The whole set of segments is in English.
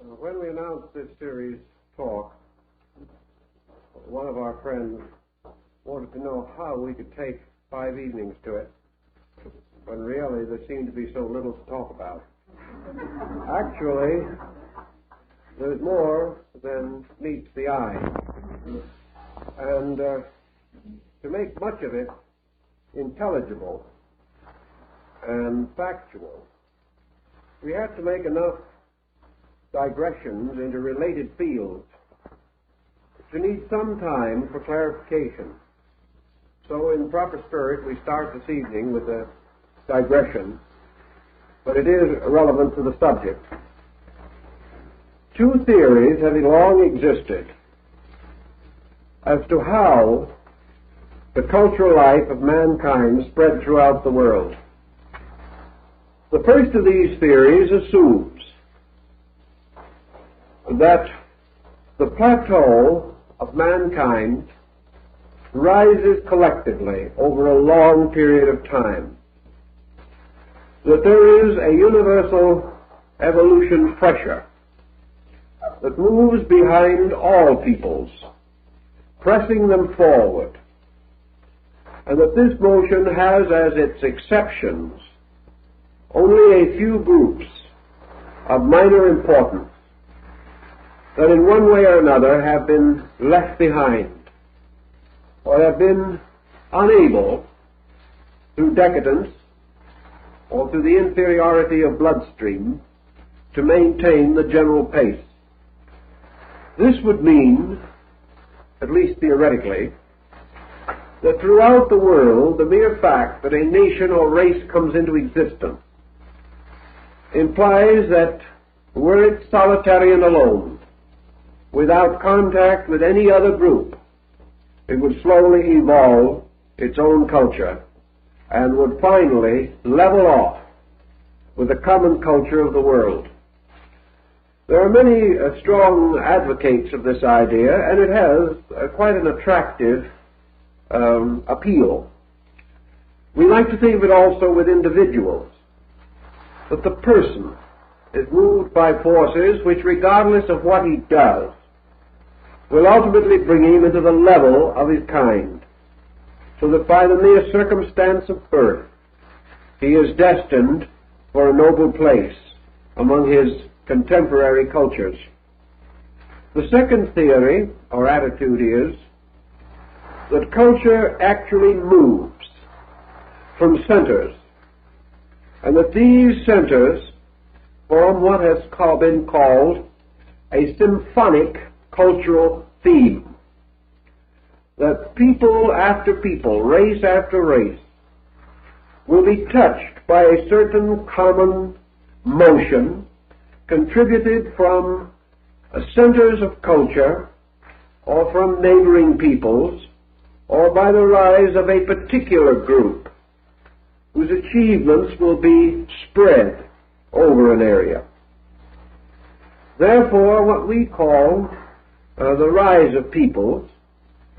When we announced this series talk, one of our friends wanted to know how we could take 5 evenings to it, when really there seemed to be so little to talk about. Actually, there's more than meets the eye. And to make much of it intelligible and factual, we had to make enough digressions into related fields to need some time for clarification. So in proper spirit, we start this evening with a digression, but it is relevant to the subject. 2 theories have long existed as to how the cultural life of mankind spread throughout the world. The first of these theories assumes that the plateau of mankind rises collectively over a long period of time, that there is a universal evolution pressure that moves behind all peoples, pressing them forward, and that this motion has as its exceptions only a few groups of minor importance that in one way or another have been left behind or have been unable, through decadence or through the inferiority of bloodstream, to maintain the general pace. This would mean, at least theoretically, that throughout the world the mere fact that a nation or race comes into existence implies that were it solitary and alone, without contact with any other group, it would slowly evolve its own culture and would finally level off with the common culture of the world. There are many strong advocates of this idea, and it has quite an attractive appeal. We like to think of it also with individuals, that the person is moved by forces which, regardless of what he does, will ultimately bring him into the level of his kind, so that by the mere circumstance of birth he is destined for a noble place among his contemporary cultures. The second theory, or attitude, is that culture actually moves from centers, and that these centers form what has been called a symphonic cultural theme, that people after people, race after race, will be touched by a certain common motion contributed from centers of culture or from neighboring peoples, or by the rise of a particular group whose achievements will be spread over an area. Therefore, what we call the rise of peoples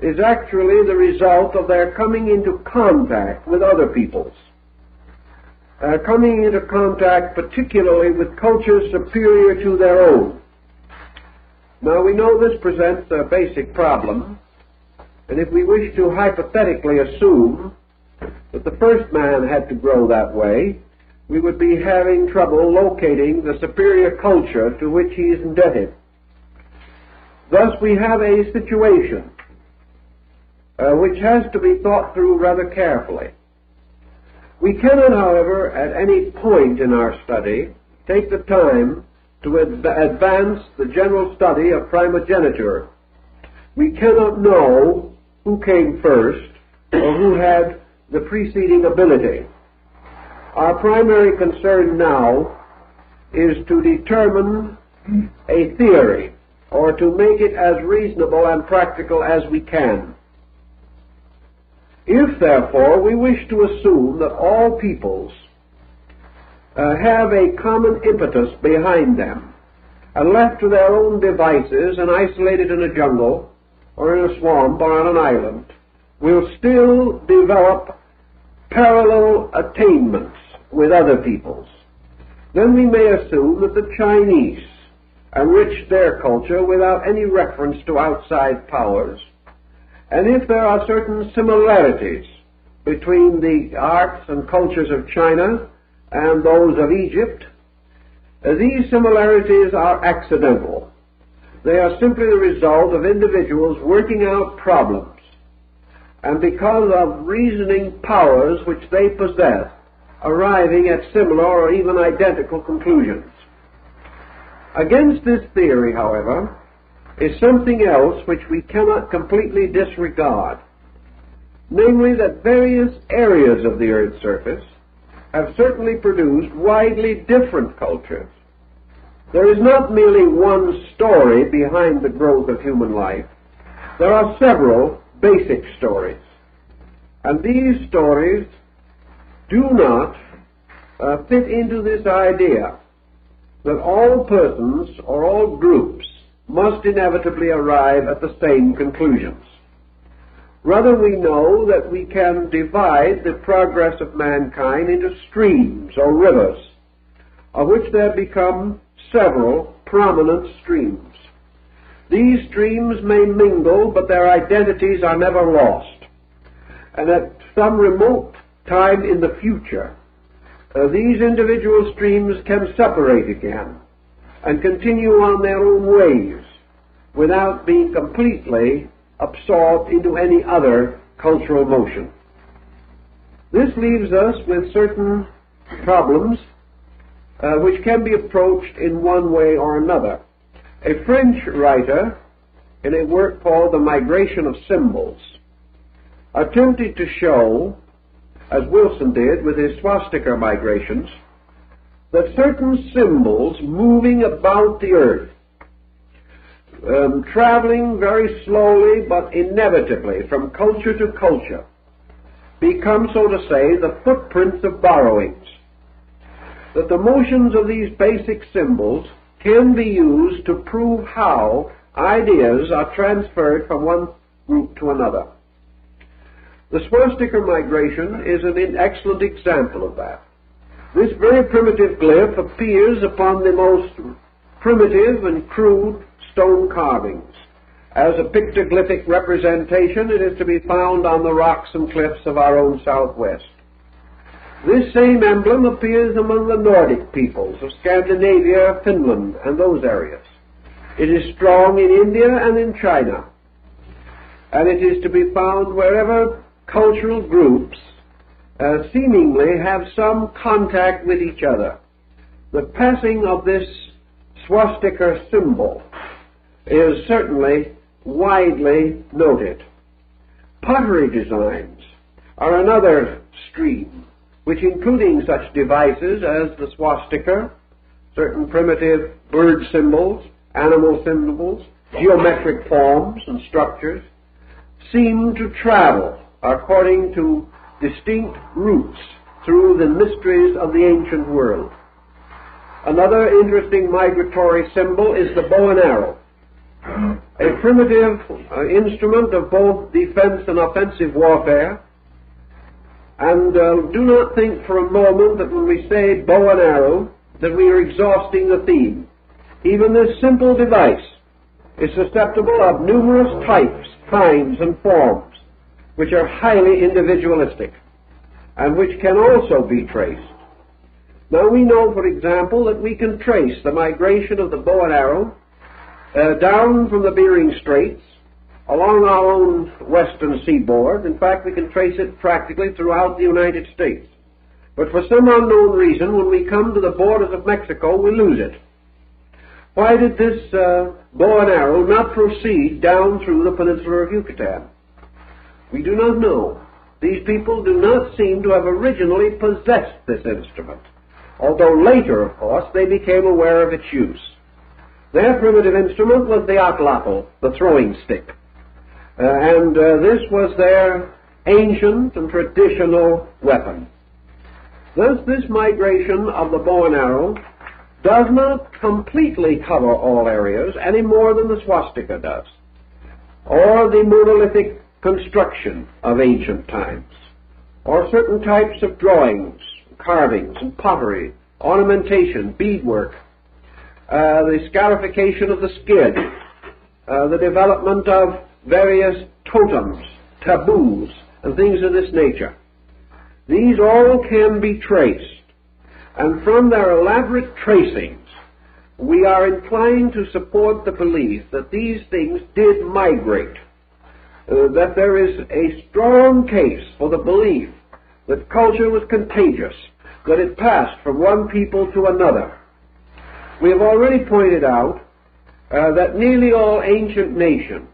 is actually the result of their coming into contact with other peoples, coming into contact particularly with cultures superior to their own. Now, we know this presents a basic problem, and if we wish to hypothetically assume that the first man had to grow that way, we would be having trouble locating the superior culture to which he is indebted. Thus, we have a situation which has to be thought through rather carefully. We cannot, however, at any point in our study, take the time to advance the general study of primogeniture. We cannot know who came first or who had the preceding ability. Our primary concern now is to determine a theory, or to make it as reasonable and practical as we can. If, therefore, we wish to assume that all peoples have a common impetus behind them, and left to their own devices and isolated in a jungle, or in a swamp, or on an island, will still develop parallel attainments with other peoples, then we may assume that the Chinese enrich their culture without any reference to outside powers. And if there are certain similarities between the arts and cultures of China and those of Egypt, these similarities are accidental. They are simply the result of individuals working out problems, and because of reasoning powers which they possess, arriving at similar or even identical conclusions. Against this theory, however, is something else which we cannot completely disregard, namely that various areas of the earth's surface have certainly produced widely different cultures. There is not merely one story behind the growth of human life. There are several basic stories. And these stories do not fit into this idea that all persons or all groups must inevitably arrive at the same conclusions. Rather, we know that we can divide the progress of mankind into streams or rivers, of which there become several prominent streams. These streams may mingle, but their identities are never lost. And at some remote time in the future, these individual streams can separate again and continue on their own ways without being completely absorbed into any other cultural motion. This leaves us with certain problems which can be approached in one way or another. A French writer, in a work called The Migration of Symbols, attempted to show, as Wilson did with his swastika migrations, that certain symbols moving about the earth, traveling very slowly but inevitably from culture to culture, become, so to say, the footprints of borrowings. That the motions of these basic symbols can be used to prove how ideas are transferred from one group to another. The swastika migration is an excellent example of that. This very primitive glyph appears upon the most primitive and crude stone carvings. As a pictoglyphic representation, it is to be found on the rocks and cliffs of our own southwest. This same emblem appears among the Nordic peoples of Scandinavia, Finland, and those areas. It is strong in India and in China, and it is to be found wherever cultural groups seemingly have some contact with each other. The passing of this swastika symbol is certainly widely noted. Pottery designs are another stream, which, including such devices as the swastika, certain primitive bird symbols, animal symbols, geometric forms and structures, seem to travel according to distinct routes through the mysteries of the ancient world. Another interesting migratory symbol is the bow and arrow, a primitive instrument of both defense and offensive warfare. And do not think for a moment that when we say bow and arrow that we are exhausting the theme. Even this simple device is susceptible of numerous types, kinds, and forms, which are highly individualistic, and which can also be traced. Now we know, for example, that we can trace the migration of the bow and arrow down from the Bering Straits, along our own western seaboard. In fact, we can trace it practically throughout the United States. But for some unknown reason, when we come to the borders of Mexico, we lose it. Why did this bow and arrow not proceed down through the peninsula of Yucatan? We do not know. These people do not seem to have originally possessed this instrument, although later, of course, they became aware of its use. Their primitive instrument was the atlapal, the throwing stick. And this was their ancient and traditional weapon. Thus, this migration of the bow and arrow does not completely cover all areas any more than the swastika does, or the monolithic construction of ancient times, or certain types of drawings, carvings, and pottery, ornamentation, beadwork. the scarification of the skin, the development of various totems, taboos, and things of this nature. These all can be traced, and from their elaborate tracings, we are inclined to support the belief that these things did migrate, that there is a strong case for the belief that culture was contagious, that it passed from one people to another. We have already pointed out that nearly all ancient nations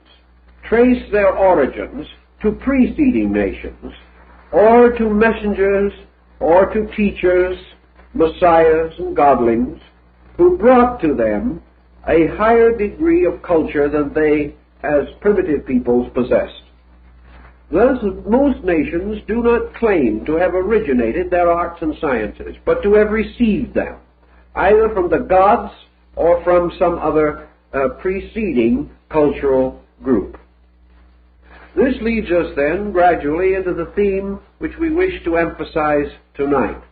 trace their origins to preceding nations, or to messengers, or to teachers, messiahs, and godlings, who brought to them a higher degree of culture than they, as primitive peoples, possessed. Thus, most nations do not claim to have originated their arts and sciences, but to have received them, either from the gods or from some other preceding cultural group. This leads us then gradually into the theme which we wish to emphasize tonight.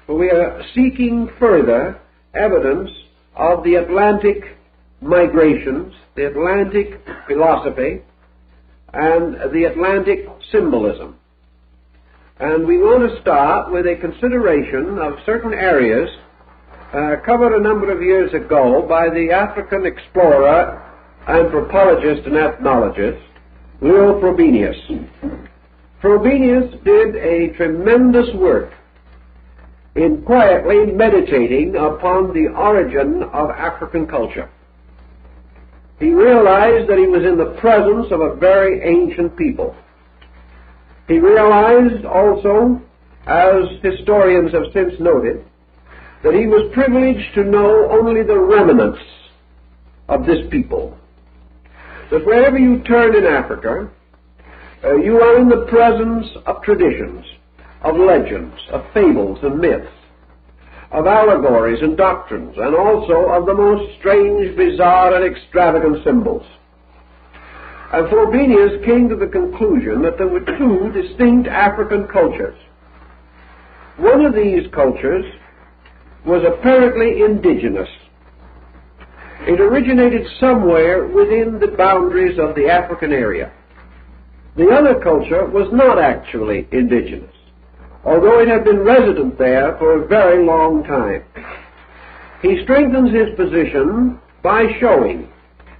For we are seeking further evidence of the Atlantic migrations, the Atlantic philosophy, and the Atlantic symbolism. And we want to start with a consideration of certain areas covered a number of years ago by the African explorer, anthropologist, and ethnologist, Leo Frobenius. Frobenius did a tremendous work in quietly meditating upon the origin of African culture. He realized that he was in the presence of a very ancient people. He realized also, as historians have since noted, that he was privileged to know only the remnants of this people. That wherever you turn in Africa, you are in the presence of traditions, of legends, of fables and myths, of allegories and doctrines, and also of the most strange, bizarre, and extravagant symbols. And Frobenius came to the conclusion that there were two distinct African cultures. One of these cultures was apparently indigenous. It originated somewhere within the boundaries of the African area. The other culture was not actually indigenous, although it had been resident there for a very long time. He strengthens his position by showing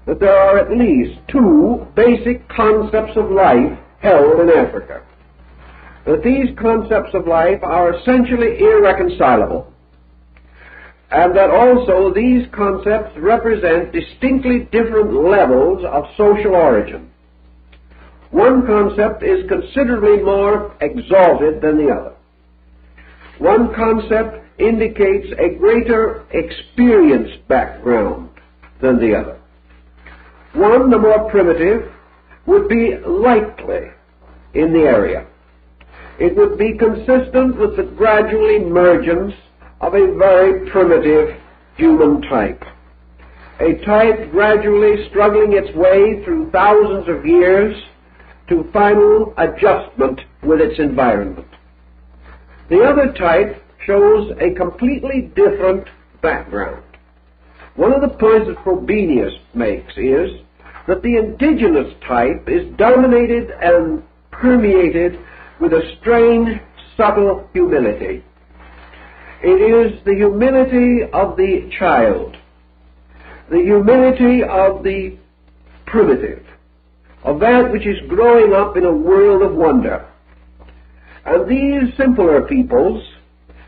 that there are at least two basic concepts of life held in Africa, that these concepts of life are essentially irreconcilable, and that also these concepts represent distinctly different levels of social origin. One concept is considerably more exalted than the other. One concept indicates a greater experience background than the other. One, the more primitive, would be likely in the area. It would be consistent with the gradual emergence of a very primitive human type. A type gradually struggling its way through thousands of years to final adjustment with its environment. The other type shows a completely different background. One of the points that Frobenius makes is that the indigenous type is dominated and permeated with a strange, subtle humility. It is the humility of the child, the humility of the primitive, of that which is growing up in a world of wonder. And these simpler peoples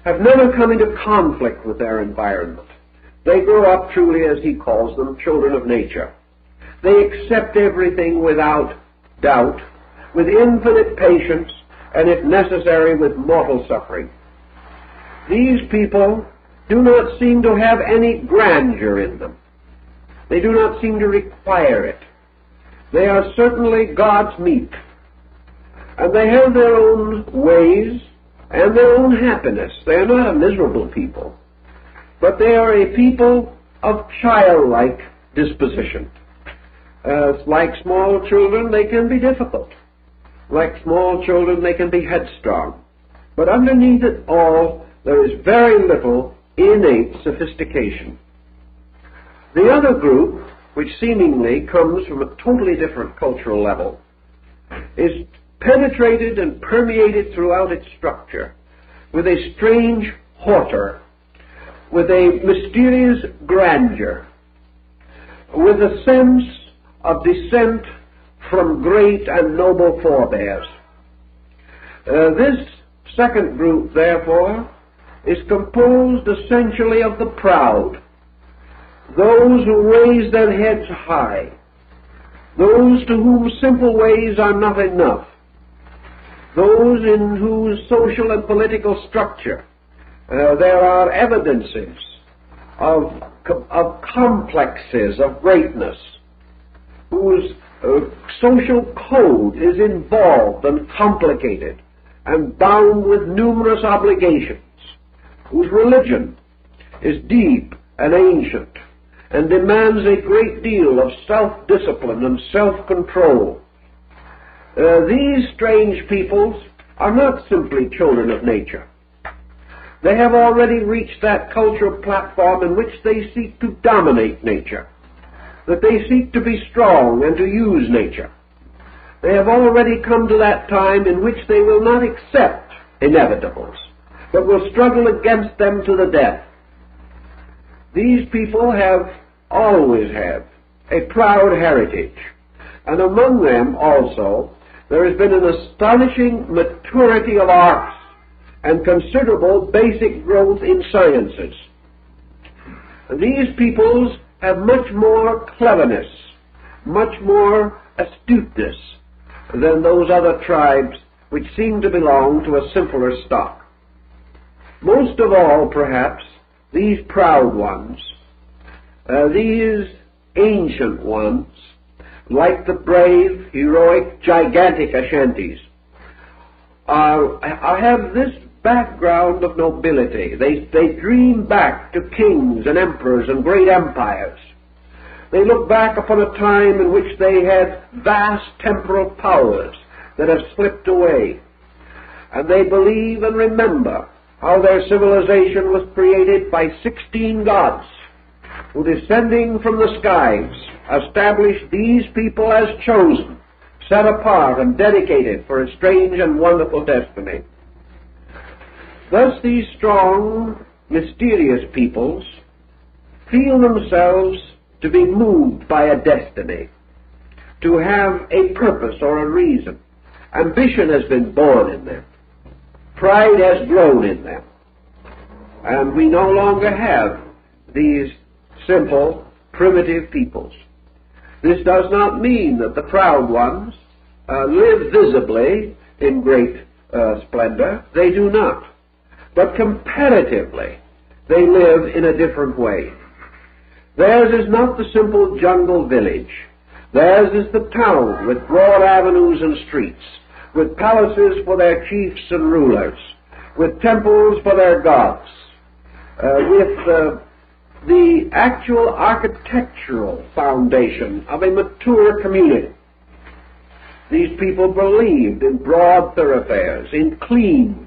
have never come into conflict with their environment. They grow up truly, as he calls them, children of nature. They accept everything without doubt, with infinite patience, and if necessary, with mortal suffering. These people do not seem to have any grandeur in them. They do not seem to require it. They are certainly God's meat. And they have their own ways and their own happiness. They are not a miserable people, but they are a people of childlike disposition. Like small children, they can be difficult. Like small children, they can be headstrong. But underneath it all, there is very little innate sophistication. The other group, which seemingly comes from a totally different cultural level, is penetrated and permeated throughout its structure with a strange hauteur, with a mysterious grandeur, with a sense of descent from great and noble forebears. This second group, therefore, is composed essentially of the proud, those who raise their heads high, those to whom simple ways are not enough, those in whose social and political structure there are evidences of complexes of greatness, whose social code is involved and complicated and bound with numerous obligations, whose religion is deep and ancient and demands a great deal of self-discipline and self-control. These strange peoples are not simply children of nature. They have already reached that cultural platform in which they seek to dominate nature, that they seek to be strong and to use nature. They have already come to that time in which they will not accept inevitables, but will struggle against them to the death. These people have always had a proud heritage, and among them also there has been an astonishing maturity of arts and considerable basic growth in sciences. These peoples have much more cleverness, much more astuteness than those other tribes which seem to belong to a simpler stock. Most of all, perhaps, these proud ones, these ancient ones, like the brave, heroic, gigantic Ashantis, have this background of nobility. They dream back to kings and emperors and great empires. They look back upon a time in which they had vast temporal powers that have slipped away. And they believe and remember how their civilization was created by 16 gods who, descending from the skies, established these people as chosen, set apart and dedicated for a strange and wonderful destiny. Thus these strong, mysterious peoples feel themselves to be moved by a destiny, to have a purpose or a reason. Ambition has been born in them. Pride has grown in them. And we no longer have these simple, primitive peoples. This does not mean that the proud ones live visibly in great splendor. They do not. But comparatively, they live in a different way. Theirs is not the simple jungle village. Theirs is the town with broad avenues and streets, with palaces for their chiefs and rulers, with temples for their gods, with the actual architectural foundation of a mature community. These people believed in broad thoroughfares, in clean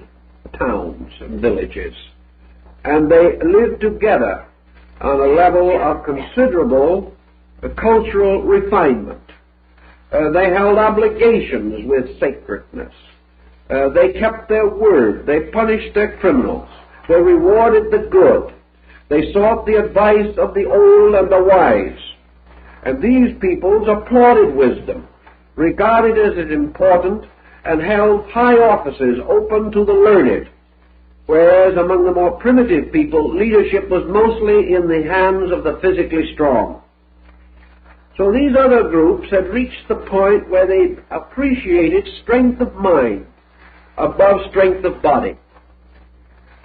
towns and villages, and they lived together on a level of considerable cultural refinement. They held obligations with sacredness. They kept their word. They punished their criminals. They rewarded the good. They sought the advice of the old and the wise. And these peoples applauded wisdom, regarded it as important, and held high offices open to the learned, whereas among the more primitive people, leadership was mostly in the hands of the physically strong. So these other groups had reached the point where they appreciated strength of mind above strength of body.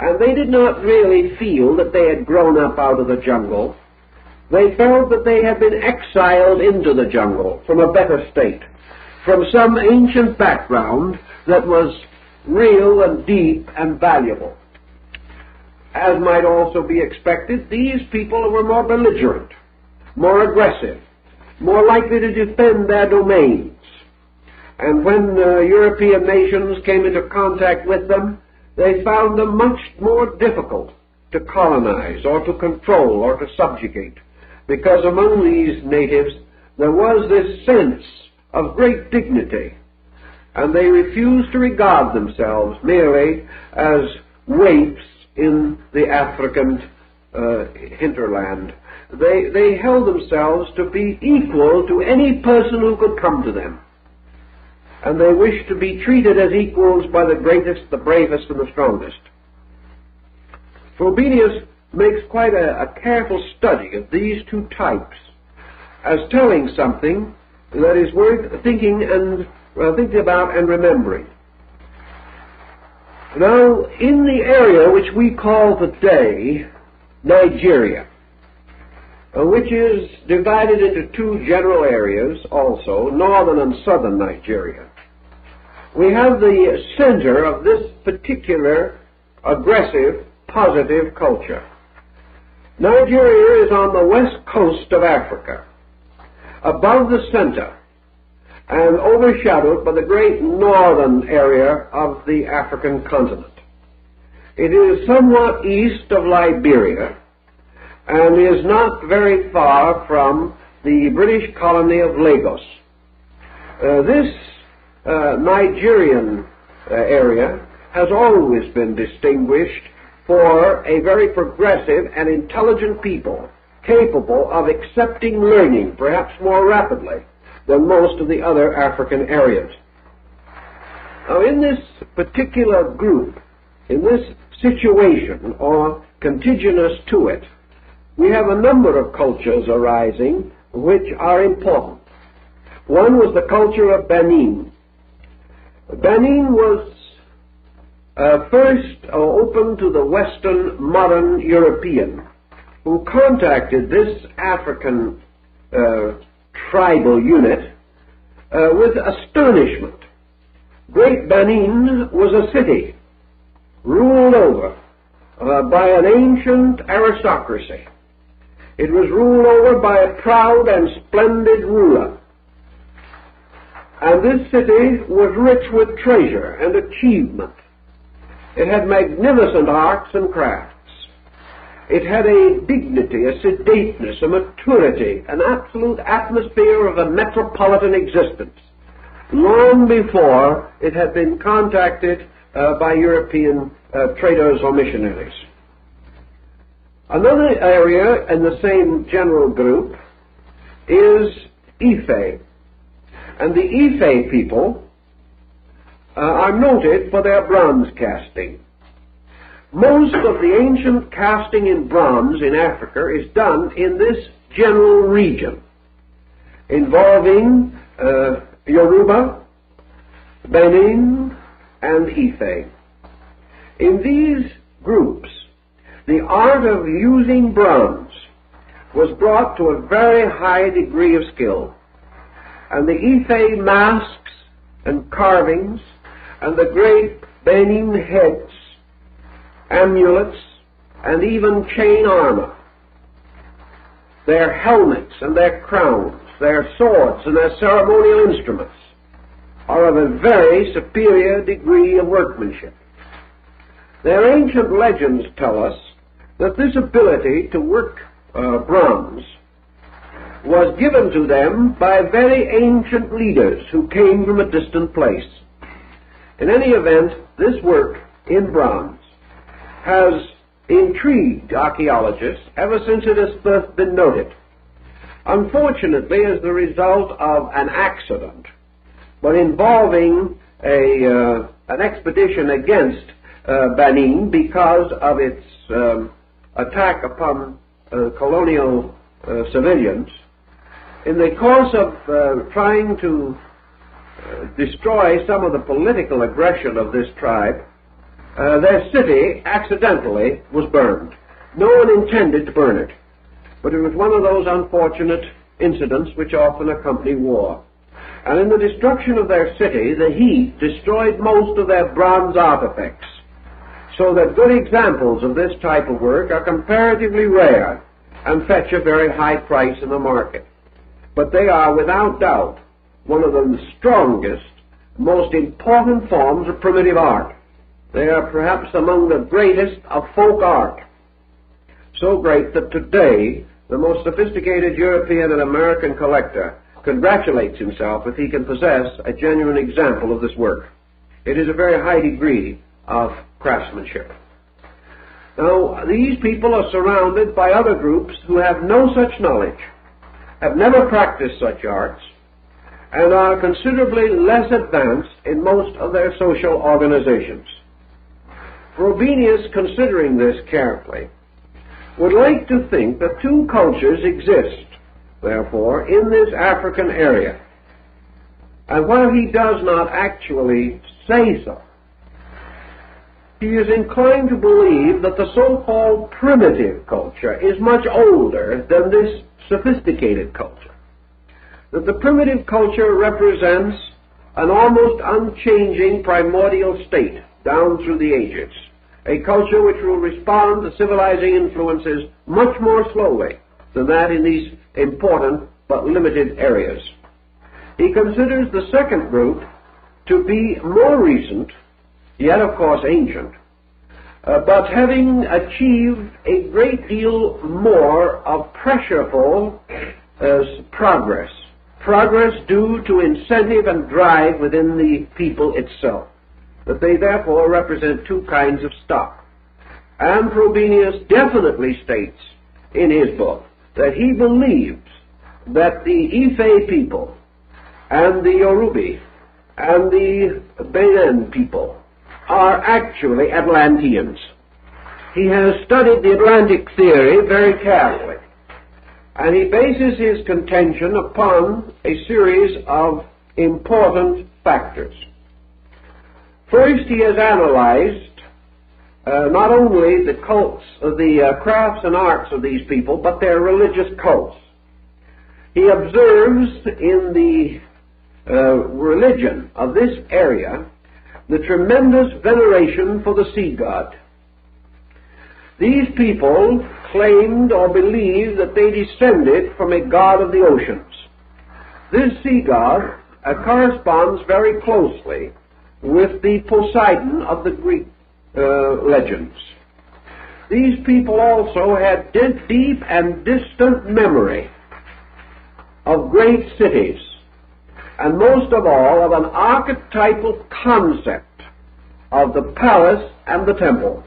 And they did not really feel that they had grown up out of the jungle. They felt that they had been exiled into the jungle from a better state, from some ancient background that was real and deep and valuable. As might also be expected, these people were more belligerent, more aggressive, more likely to defend their domains. And when European nations came into contact with them, they found them much more difficult to colonize or to control or to subjugate because among these natives there was this sense of great dignity, and they refused to regard themselves merely as waifs in the African hinterland. They held themselves to be equal to any person who could come to them, and they wished to be treated as equals by the greatest, the bravest, and the strongest. Frobenius makes quite a careful study of these two types as telling something that is worth thinking about and remembering. Now, in the area which we call today Nigeria, which is divided into two general areas also, northern and southern Nigeria, we have the center of this particular aggressive, positive culture. Nigeria is on the west coast of Africa, above the center, and overshadowed by the great northern area of the African continent. It is somewhat east of Liberia, and is not very far from the British colony of Lagos. This Nigerian area has always been distinguished for a very progressive and intelligent people, capable of accepting learning perhaps more rapidly than most of the other African areas. Now, in this particular group, in this situation, or contiguous to it, we have a number of cultures arising which are important. One was the culture of Benin. Benin was first open to the Western modern European, who contacted this African tribal unit with astonishment. Great Benin was a city ruled over by an ancient aristocracy. It was ruled over by a proud and splendid ruler. And this city was rich with treasure and achievement. It had magnificent arts and crafts. It had a dignity, a sedateness, a maturity, an absolute atmosphere of a metropolitan existence, long before it had been contacted by European traders or missionaries. Another area in the same general group is Ife. And the Ife people are noted for their bronze casting. Most of the ancient casting in bronze in Africa is done in this general region, involving Yoruba, Benin, and Ife. In these groups, the art of using bronze was brought to a very high degree of skill, and the Ife masks and carvings and the great Benin heads, amulets, and even chain armor, their helmets and their crowns, their swords and their ceremonial instruments, are of a very superior degree of workmanship. Their ancient legends tell us that this ability to work bronze was given to them by very ancient leaders who came from a distant place. In any event, this work in bronze has intrigued archaeologists ever since it has first been noted. Unfortunately, as the result of an accident, but involving an expedition against Benin because of its attack upon colonial civilians, in the course of trying to destroy some of the political aggression of this tribe, their city accidentally was burned. No one intended to burn it, but it was one of those unfortunate incidents which often accompany war. And in the destruction of their city, the heat destroyed most of their bronze artifacts, so that good examples of this type of work are comparatively rare and fetch a very high price in the market. But they are, without doubt, one of the strongest, most important forms of primitive art. They are perhaps among the greatest of folk art, so great that today the most sophisticated European and American collector congratulates himself if he can possess a genuine example of this work. It is a very high degree of craftsmanship. Now, these people are surrounded by other groups who have no such knowledge, have never practiced such arts, and are considerably less advanced in most of their social organizations. Frobenius, considering this carefully, would like to think that two cultures exist, therefore, in this African area. And while he does not actually say so, he is inclined to believe that the so-called primitive culture is much older than this sophisticated culture. That the primitive culture represents an almost unchanging primordial state down through the ages, a culture which will respond to civilizing influences much more slowly than that in these important but limited areas. He considers the second group to be more recent, yet of course ancient, but having achieved a great deal more of pressureful progress due to incentive and drive within the people itself, that they therefore represent two kinds of stock. And Frobenius definitely states in his book that he believes that the Ife people and the Yoruba and the Benin people are actually Atlanteans. He has studied the Atlantic theory very carefully, and he bases his contention upon a series of important factors. First, he has analyzed not only the cults, the crafts and arts of these people, but their religious cults. He observes in the religion of this area the tremendous veneration for the sea god. These people claimed or believed that they descended from a god of the oceans. This sea god corresponds very closely with the Poseidon of the Greek legends. These people also had deep and distant memory of great cities, and most of all of an archetypal concept of the palace and the temple.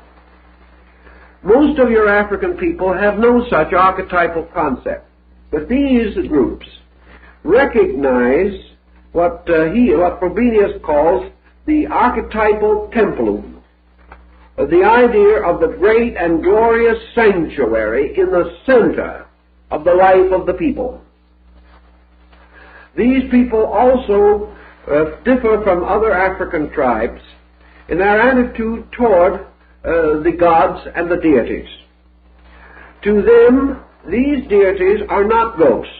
Most of your African people have no such archetypal concept, but these groups recognize what Frobenius calls the archetypal templum, the idea of the great and glorious sanctuary in the center of the life of the people. These people also differ from other African tribes in their attitude toward the gods and the deities. To them, these deities are not ghosts,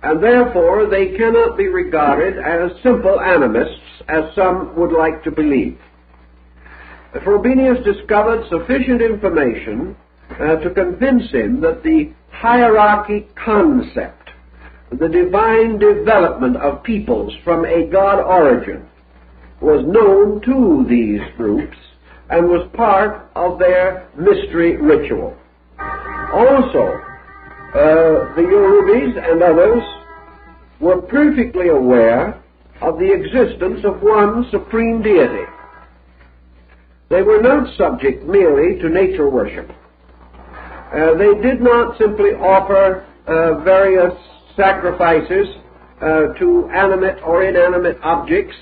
and therefore they cannot be regarded as simple animists, as some would like to believe. Frobenius discovered sufficient information to convince him that the hierarchy concept, the divine development of peoples from a god origin, was known to these groups and was part of their mystery ritual. Also, the Yorubis and others were perfectly aware of the existence of one supreme deity. They were not subject merely to nature worship. They did not simply offer various sacrifices to animate or inanimate objects,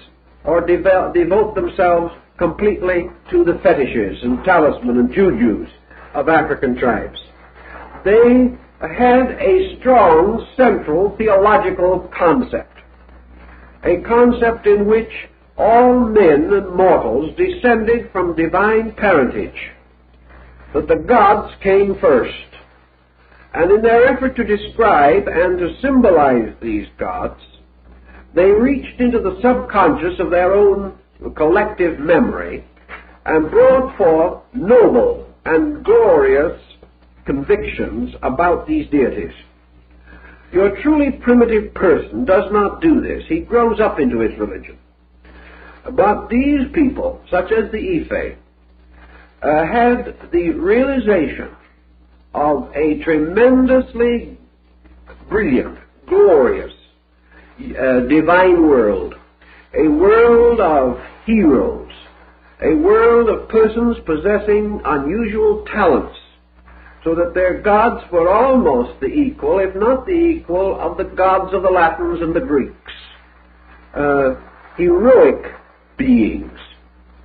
or devote themselves completely to the fetishes and talisman and jujus of African tribes. They had a strong central theological concept, a concept in which all men and mortals descended from divine parentage, that the gods came first, and in their effort to describe and to symbolize these gods, they reached into the subconscious of their own collective memory and brought forth noble and glorious convictions about these deities. Your truly primitive person does not do this. He grows up into his religion. But these people, such as the Ife, had the realization of a tremendously brilliant, glorious, divine world, a world of heroes, a world of persons possessing unusual talents, so that their gods were almost the equal, if not the equal, of the gods of the Latins and the Greeks. Heroic beings,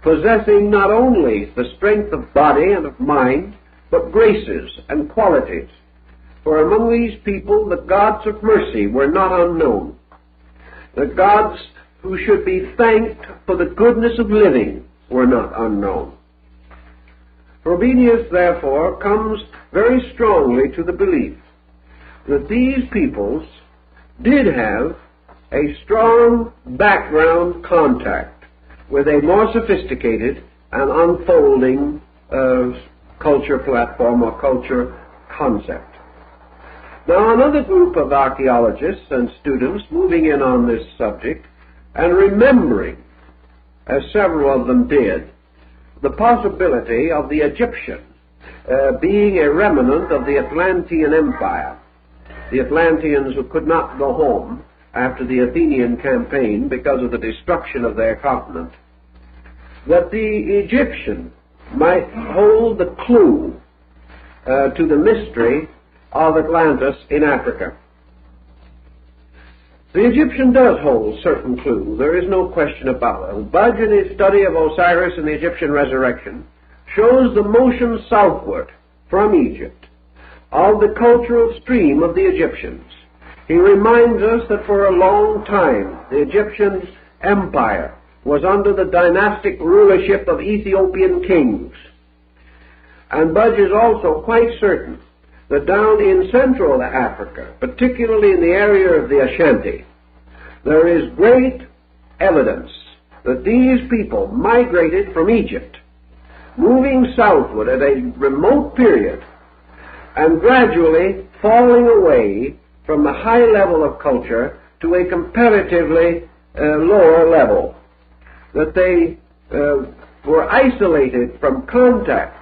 possessing not only the strength of body and of mind, but graces and qualities. For among these people the gods of mercy were not unknown. The gods who should be thanked for the goodness of living were not unknown. Frobenius, therefore, comes very strongly to the belief that these peoples did have a strong background contact with a more sophisticated and unfolding culture platform or culture concept. Now, another group of archaeologists and students moving in on this subject and remembering, as several of them did, the possibility of the Egyptian being a remnant of the Atlantean Empire, the Atlanteans who could not go home after the Athenian campaign because of the destruction of their continent, that the Egyptian might hold the clue to the mystery of Atlantis in Africa. The Egyptian does hold certain clues, there is no question about it. Budge, in his study of Osiris and the Egyptian resurrection, shows the motion southward from Egypt of the cultural stream of the Egyptians. He reminds us that for a long time the Egyptian empire was under the dynastic rulership of Ethiopian kings. And Budge is also quite certain that down in Central Africa, particularly in the area of the Ashanti, there is great evidence that these people migrated from Egypt, moving southward at a remote period and gradually falling away from the high level of culture to a comparatively lower level, that they were isolated from contact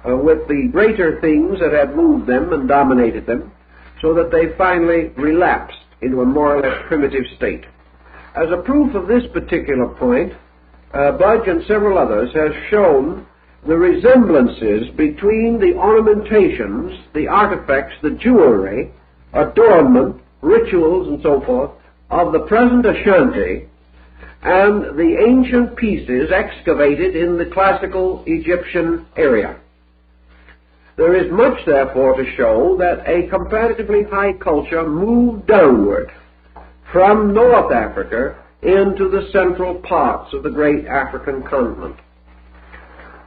with the greater things that had moved them and dominated them, so that they finally relapsed into a more or less primitive state. As a proof of this particular point, Budge and several others have shown the resemblances between the ornamentations, the artifacts, the jewelry, adornment, rituals, and so forth of the present Ashanti and the ancient pieces excavated in the classical Egyptian area. There is much, therefore, to show that a comparatively high culture moved downward from North Africa into the central parts of the great African continent.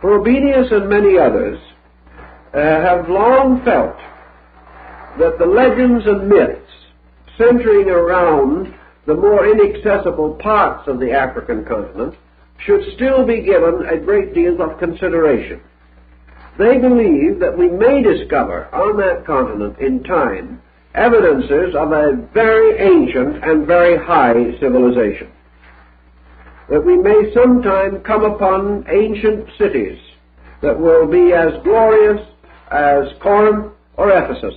Frobenius and many others have long felt that the legends and myths centering around the more inaccessible parts of the African continent should still be given a great deal of consideration. They believe that we may discover on that continent in time evidences of a very ancient and very high civilization. That we may sometime come upon ancient cities that will be as glorious as Corinth or Ephesus.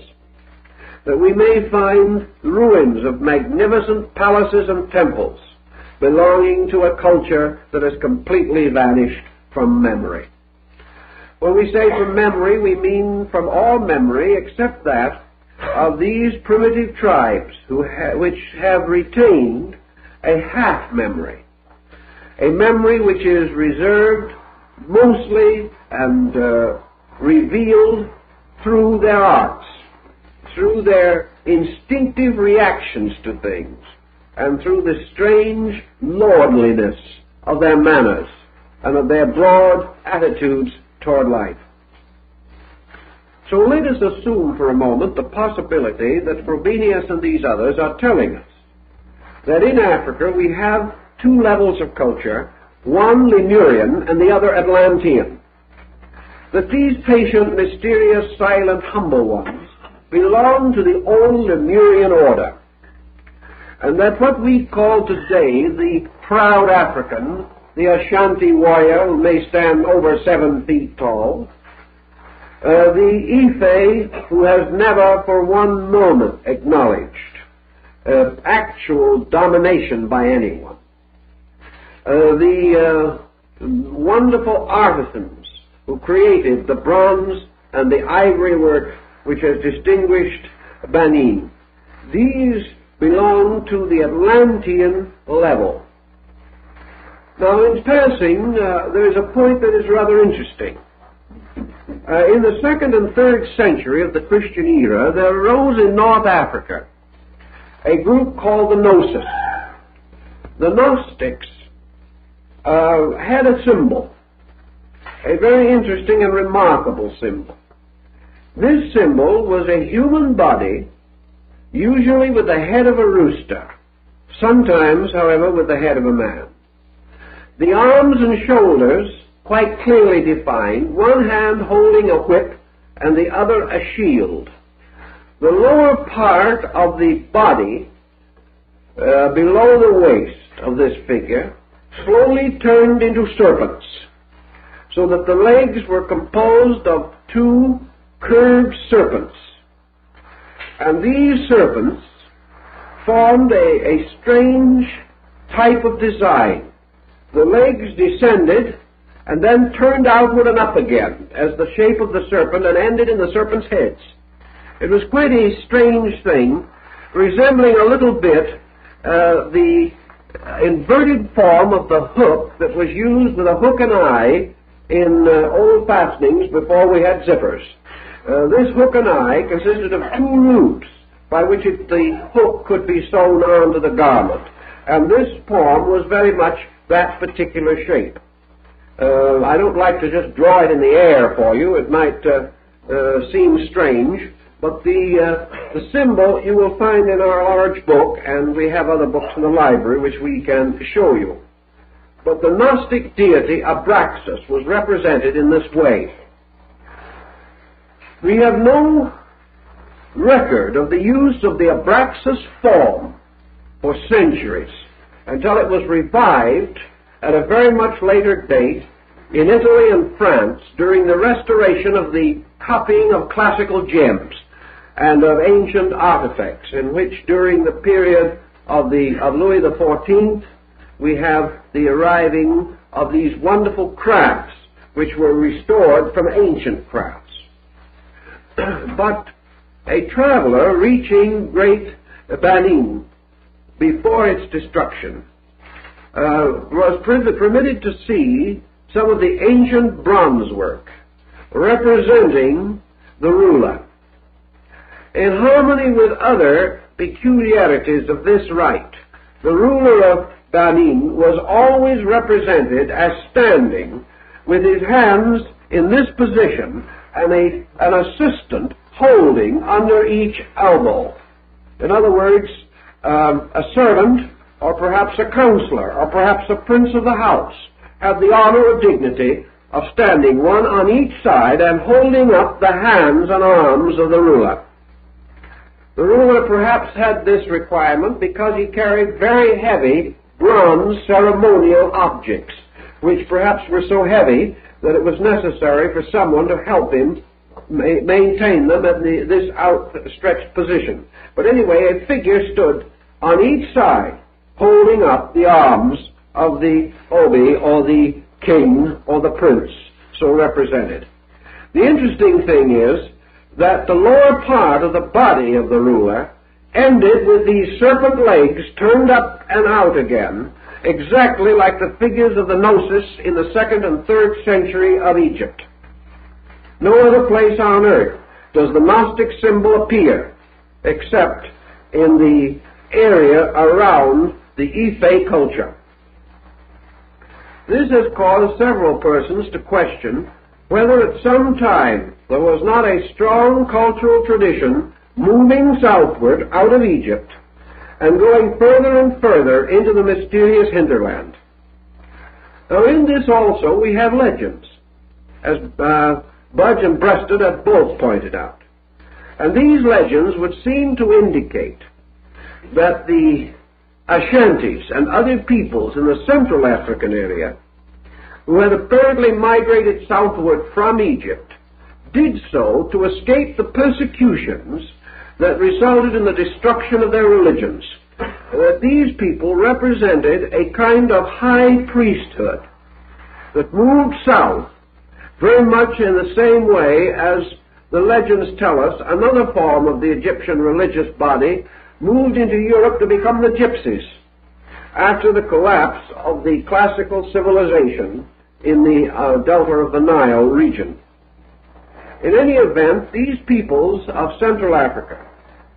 That we may find ruins of magnificent palaces and temples belonging to a culture that has completely vanished from memory. When we say from memory, we mean from all memory except that of these primitive tribes which have retained a half memory, a memory which is reserved mostly and revealed through their arts, through their instinctive reactions to things, and through the strange lordliness of their manners and of their broad attitudes toward life. So let us assume for a moment the possibility that Frobenius and these others are telling us that in Africa we have two levels of culture, one Lemurian and the other Atlantean. That these patient, mysterious, silent, humble ones belong to the old Lemurian order, and that what we call today the proud African, the Ashanti warrior who may stand over 7 feet tall, The Ife, who has never for one moment acknowledged actual domination by anyone. The wonderful artisans who created the bronze and the ivory work which has distinguished Benin. These belong to the Atlantean level. Now, in passing, there is a point that is rather interesting. In the 2nd and 3rd century of the Christian era, there arose in North Africa a group called the Gnosis. The Gnostics had a symbol, a very interesting and remarkable symbol. This symbol was a human body, usually with the head of a rooster, sometimes, however, with the head of a man. The arms and shoulders quite clearly defined, one hand holding a whip and the other a shield. The lower part of the body, below the waist of this figure, slowly turned into serpents, so that the legs were composed of 2 curved serpents. And these serpents formed a strange type of design. The legs descended and then turned outward and up again as the shape of the serpent and ended in the serpent's heads. It was quite a strange thing, resembling a little bit the inverted form of the hook that was used with a hook and eye in old fastenings before we had zippers. This hook and eye consisted of 2 roots by which the hook could be sewn onto the garment, and this form was very much that particular shape. I don't like to just draw it in the air for you. It might seem strange, but the symbol you will find in our large book, and we have other books in the library which we can show you. But the Gnostic deity Abraxas was represented in this way. We have no record of the use of the Abraxas form for centuries, until it was revived at a very much later date in Italy and France during the restoration of the copying of classical gems and of ancient artifacts, in which during the period of Louis XIV we have the arriving of these wonderful crafts which were restored from ancient crafts. But a traveler reaching Great Benin before its destruction was permitted to see some of the ancient bronze work representing the ruler. In harmony with other peculiarities of this rite, the ruler of Benin was always represented as standing with his hands in this position and an assistant holding under each elbow. In other words, a servant, or perhaps a counselor, or perhaps a prince of the house, had the honor or dignity of standing one on each side and holding up the hands and arms of the ruler. The ruler perhaps had this requirement because he carried very heavy bronze ceremonial objects, which perhaps were so heavy that it was necessary for someone to help him maintain them in this outstretched position. But anyway, a figure stood on each side, holding up the arms of the obi, or the king, or the prince, so represented. The interesting thing is that the lower part of the body of the ruler ended with these serpent legs turned up and out again, exactly like the figures of the Gnosis in the 2nd and 3rd century of Egypt. No other place on earth does the Gnostic symbol appear except in the area around the Ife culture. This has caused several persons to question whether at some time there was not a strong cultural tradition moving southward out of Egypt and going further and further into the mysterious hinterland. Now in this also we have legends, as Budge and Breasted have both pointed out. And these legends would seem to indicate that the Ashantis and other peoples in the Central African area, who had apparently migrated southward from Egypt, did so to escape the persecutions that resulted in the destruction of their religions. These people represented a kind of high priesthood that moved south very much in the same way as the legends tell us another form of the Egyptian religious body moved into Europe to become the gypsies after the collapse of the classical civilization in the delta of the Nile region. In any event, these peoples of Central Africa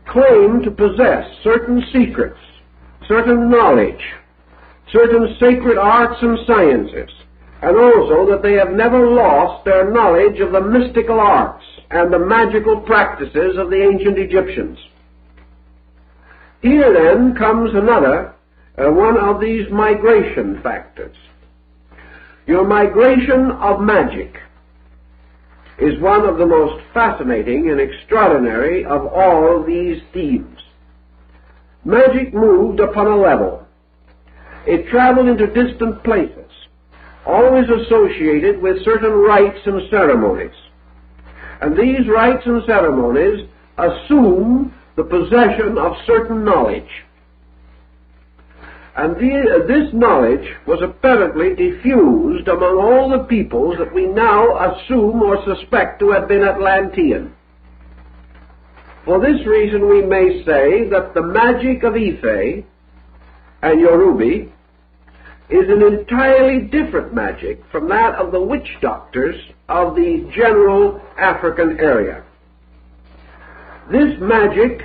claim to possess certain secrets, certain knowledge, certain sacred arts and sciences, and also that they have never lost their knowledge of the mystical arts and the magical practices of the ancient Egyptians. Here then comes another one of these migration factors. Your migration of magic is one of the most fascinating and extraordinary of all these themes. Magic moved upon a level. It traveled into distant places, always associated with certain rites and ceremonies. And these rites and ceremonies assume the possession of certain knowledge. And this knowledge was apparently diffused among all the peoples that we now assume or suspect to have been Atlantean. For this reason we may say that the magic of Ife and Yoruba is an entirely different magic from that of the witch doctors of the general African area. This magic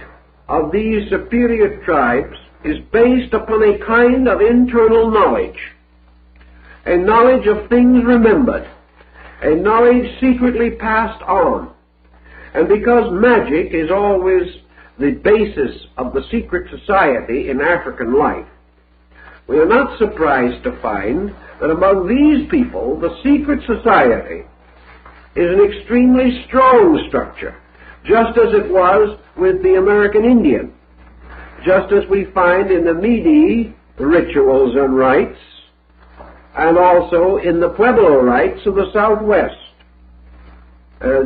of these superior tribes is based upon a kind of internal knowledge, a knowledge of things remembered, a knowledge secretly passed on. And because magic is always the basis of the secret society in African life, we are not surprised to find that among these people the secret society is an extremely strong structure, just as it was with the American Indian, just as we find in the Mede rituals and rites, and also in the Pueblo rites of the Southwest.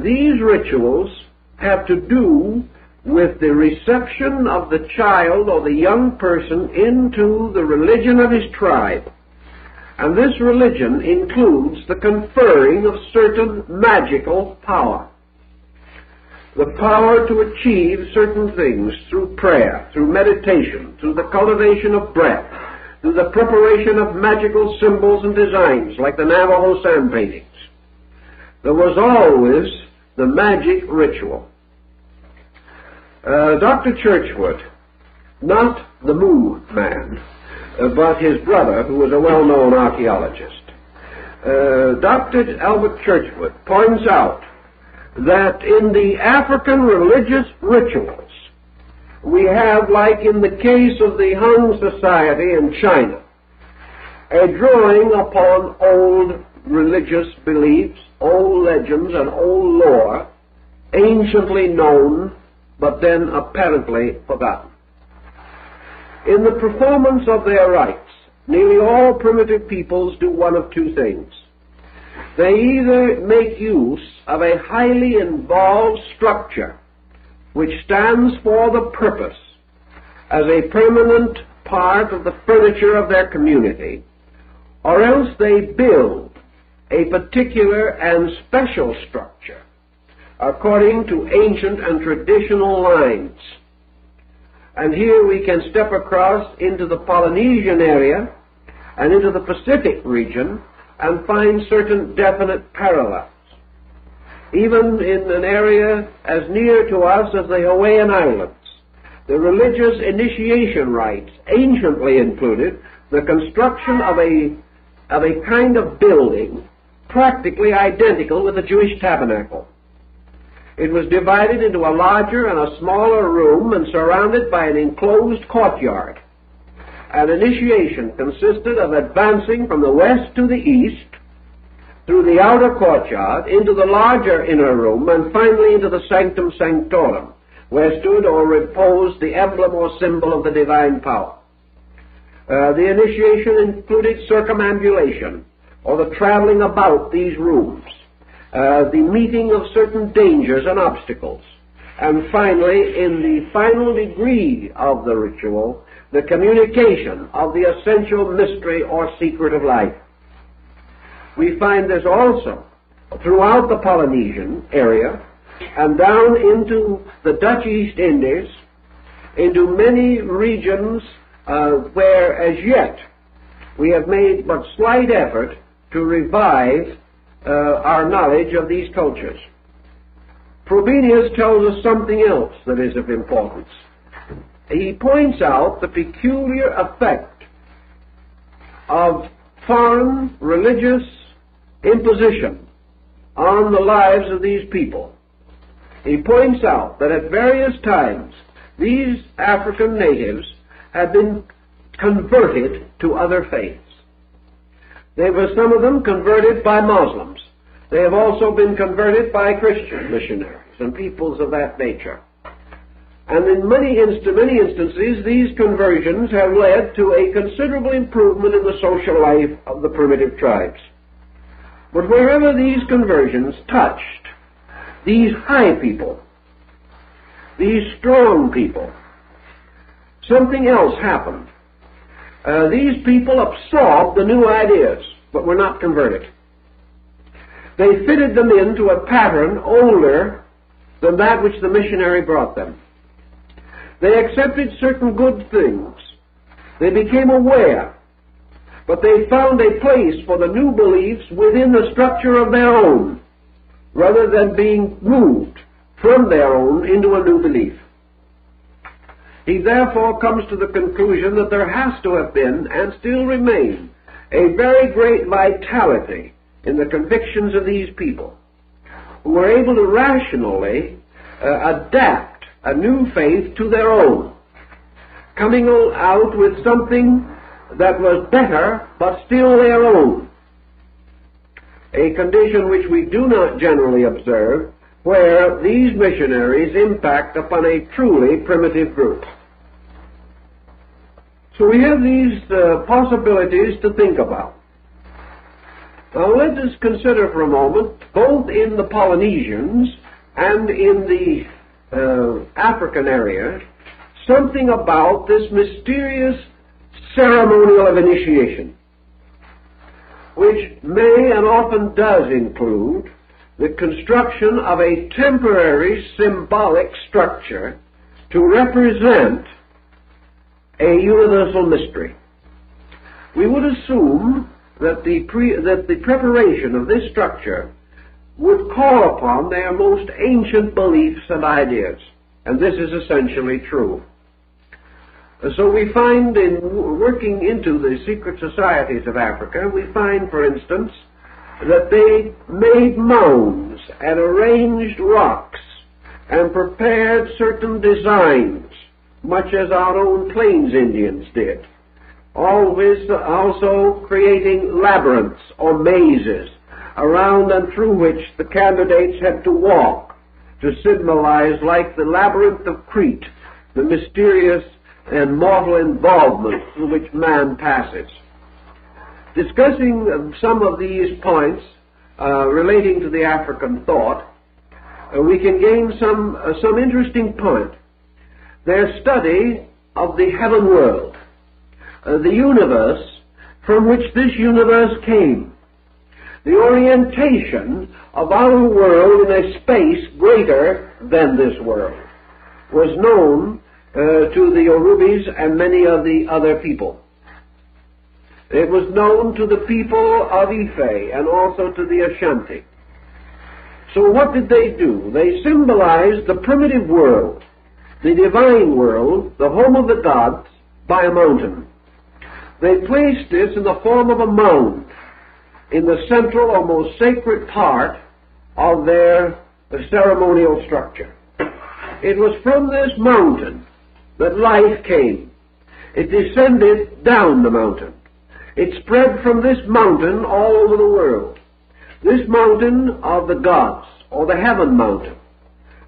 These rituals have to do with the reception of the child or the young person into the religion of his tribe. And this religion includes the conferring of certain magical power. The power to achieve certain things through prayer, through meditation, through the cultivation of breath, through the preparation of magical symbols and designs like the Navajo sand paintings. There was always the magic ritual. Dr. Churchward, not the Moon Man, but his brother, who was a well-known archaeologist, Dr. Albert Churchward points out that in the African religious rituals, we have, like in the case of the Han Society in China, a drawing upon old religious beliefs, old legends, and old lore, anciently known, but then apparently forgotten. In the performance of their rites, nearly all primitive peoples do one of two things. They either make use of a highly involved structure which stands for the purpose as a permanent part of the furniture of their community, or else they build a particular and special structure according to ancient and traditional lines. And here we can step across into the Polynesian area and into the Pacific region and find certain definite parallels. Even in an area as near to us as the Hawaiian Islands, the religious initiation rites anciently included the construction of a kind of building practically identical with the Jewish tabernacle. It was divided into a larger and a smaller room and surrounded by an enclosed courtyard. An initiation consisted of advancing from the west to the east through the outer courtyard into the larger inner room and finally into the sanctum sanctorum, where stood or reposed the emblem or symbol of the divine power. The initiation included circumambulation, or the traveling about these rooms, the meeting of certain dangers and obstacles, and finally, in the final degree of the ritual, the communication of the essential mystery or secret of life. We find this also throughout the Polynesian area and down into the Dutch East Indies, into many regions where as yet we have made but slight effort to revive our knowledge of these cultures. Frobenius tells us something else that is of importance. He points out the peculiar effect of foreign religious imposition on the lives of these people. He points out that at various times these African natives have been converted to other faiths. There were some of them converted by Muslims. They have also been converted by Christian missionaries and peoples of that nature. And in many instances, these conversions have led to a considerable improvement in the social life of the primitive tribes. But wherever these conversions touched these high people, these strong people, something else happened. These people absorbed the new ideas, but were not converted. They fitted them into a pattern older than that which the missionary brought them. They accepted certain good things. They became aware, but they found a place for the new beliefs within the structure of their own, rather than being moved from their own into a new belief. He therefore comes to the conclusion that there has to have been, and still remain, a very great vitality in the convictions of these people, who were able to rationally adapt a new faith to their own, coming out with something that was better, but still their own, a condition which we do not generally observe where these missionaries impact upon a truly primitive group. So we have these possibilities to think about. Now let us consider for a moment, both in the Polynesians and in the African area, something about this mysterious ceremonial of initiation, which may and often does include the construction of a temporary symbolic structure to represent a universal mystery. We would assume that the preparation of this structure would call upon their most ancient beliefs and ideas, and this is essentially true. So we find in working into the secret societies of Africa, we find, for instance, that they made mounds and arranged rocks and prepared certain designs, much as our own Plains Indians did, always also creating labyrinths or mazes around and through which the candidates had to walk to symbolize, like the labyrinth of Crete, the mysterious and mortal involvement through which man passes. Discussing some of these points relating to the African thought, we can gain some interesting point. Their study of the heaven world, the universe from which this universe came, the orientation of our world in a space greater than this world, was known to the Yorubis and many of the other people. It was known to the people of Ife and also to the Ashanti. So what did they do? They symbolized the primitive world, the divine world, the home of the gods, by a mountain. They placed this in the form of a mound in the central or most sacred part of their ceremonial structure. It was from this mountain that life came. It descended down the mountain. It spread from this mountain all over the world. This mountain of the gods, or the heaven mountain,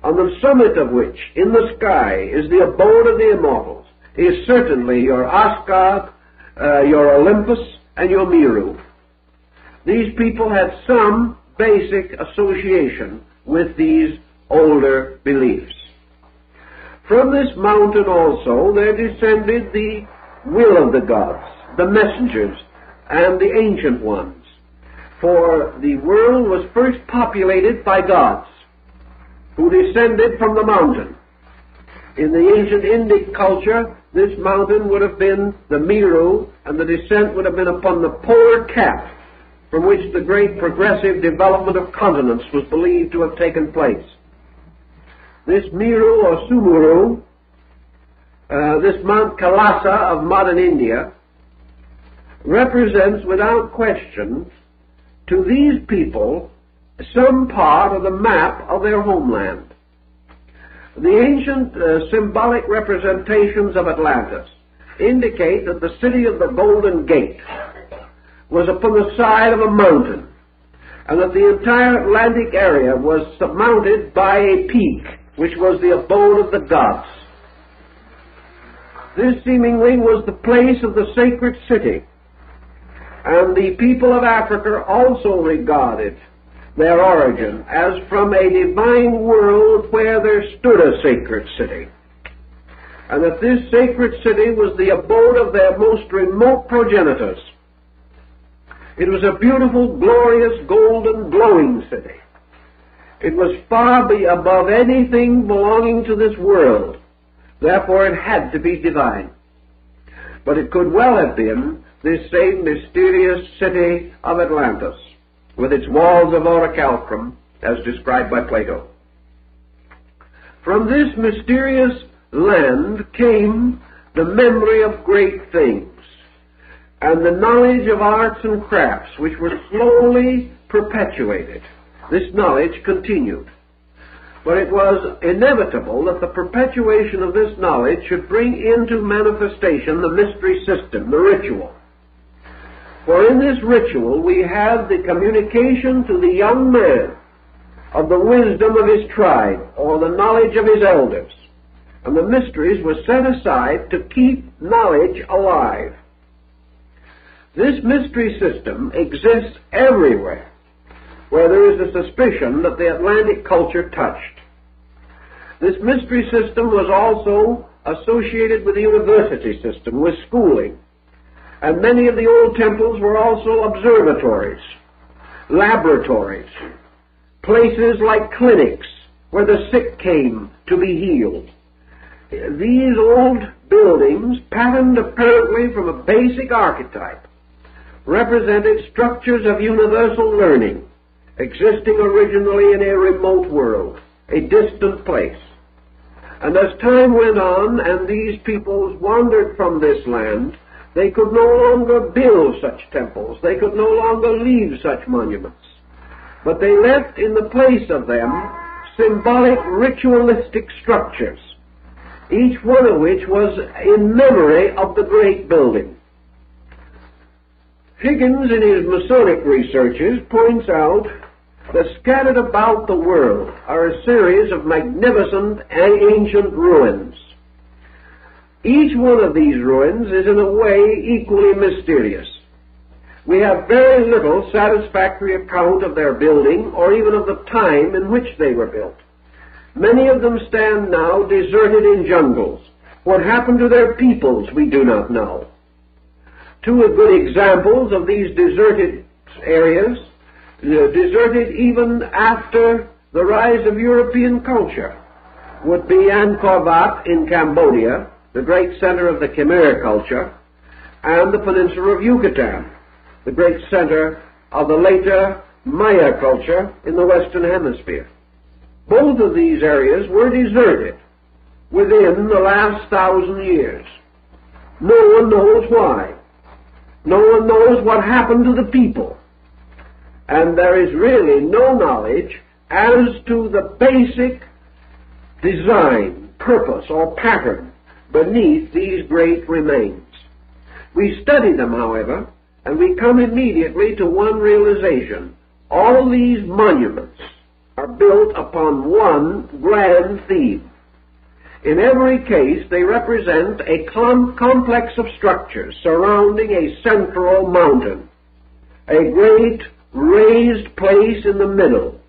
on the summit of which, in the sky, is the abode of the immortals, is certainly your Asgard, your Olympus, and your Meru. These people had some basic association with these older beliefs. From this mountain also there descended the will of the gods, the messengers, and the ancient ones. For the world was first populated by gods who descended from the mountain. In the ancient Indic culture, this mountain would have been the Meru, and the descent would have been upon the polar cap, from which the great progressive development of continents was believed to have taken place. This Meru or Sumuru, this Mount Kailasa of modern India, represents without question to these people some part of the map of their homeland. The ancient symbolic representations of Atlantis indicate that the city of the Golden Gate was upon the side of a mountain, and that the entire Atlantic area was surmounted by a peak, which was the abode of the gods. This seemingly was the place of the sacred city, and the people of Africa also regarded their origin as from a divine world where there stood a sacred city, and that this sacred city was the abode of their most remote progenitors. It was a beautiful, glorious, golden, glowing city. It was far above anything belonging to this world. Therefore it had to be divine. But it could well have been this same mysterious city of Atlantis, with its walls of orichalcum, as described by Plato. From this mysterious land came the memory of great things, and the knowledge of arts and crafts, which were slowly perpetuated. This knowledge continued. But it was inevitable that the perpetuation of this knowledge should bring into manifestation the mystery system, the ritual. For in this ritual we have the communication to the young man of the wisdom of his tribe, or the knowledge of his elders. And the mysteries were set aside to keep knowledge alive. This mystery system exists everywhere where there is a suspicion that the Atlantic culture touched. This mystery system was also associated with the university system, with schooling. And many of the old temples were also observatories, laboratories, places like clinics where the sick came to be healed. These old buildings, patterned apparently from a basic archetype, represented structures of universal learning, existing originally in a remote world, a distant place. And as time went on and these peoples wandered from this land, they could no longer build such temples, they could no longer leave such monuments, but they left in the place of them symbolic ritualistic structures, each one of which was in memory of the great building. Higgins, in his Masonic researches, points out that scattered about the world are a series of magnificent and ancient ruins. Each one of these ruins is in a way equally mysterious. We have very little satisfactory account of their building or even of the time in which they were built. Many of them stand now deserted in jungles. What happened to their peoples we do not know. Two good examples of these deserted areas, deserted even after the rise of European culture, would be Angkor Wat in Cambodia, the great center of the Khmer culture, and the peninsula of Yucatan, the great center of the later Maya culture in the Western Hemisphere. Both of these areas were deserted within the last 1,000 years. No one knows why. No one knows what happened to the people. And there is really no knowledge as to the basic design, purpose, or pattern beneath these great remains. We study them, however, and we come immediately to one realization. All these monuments are built upon one grand theme. In every case, they represent a complex of structures surrounding a central mountain, a great raised place in the middle.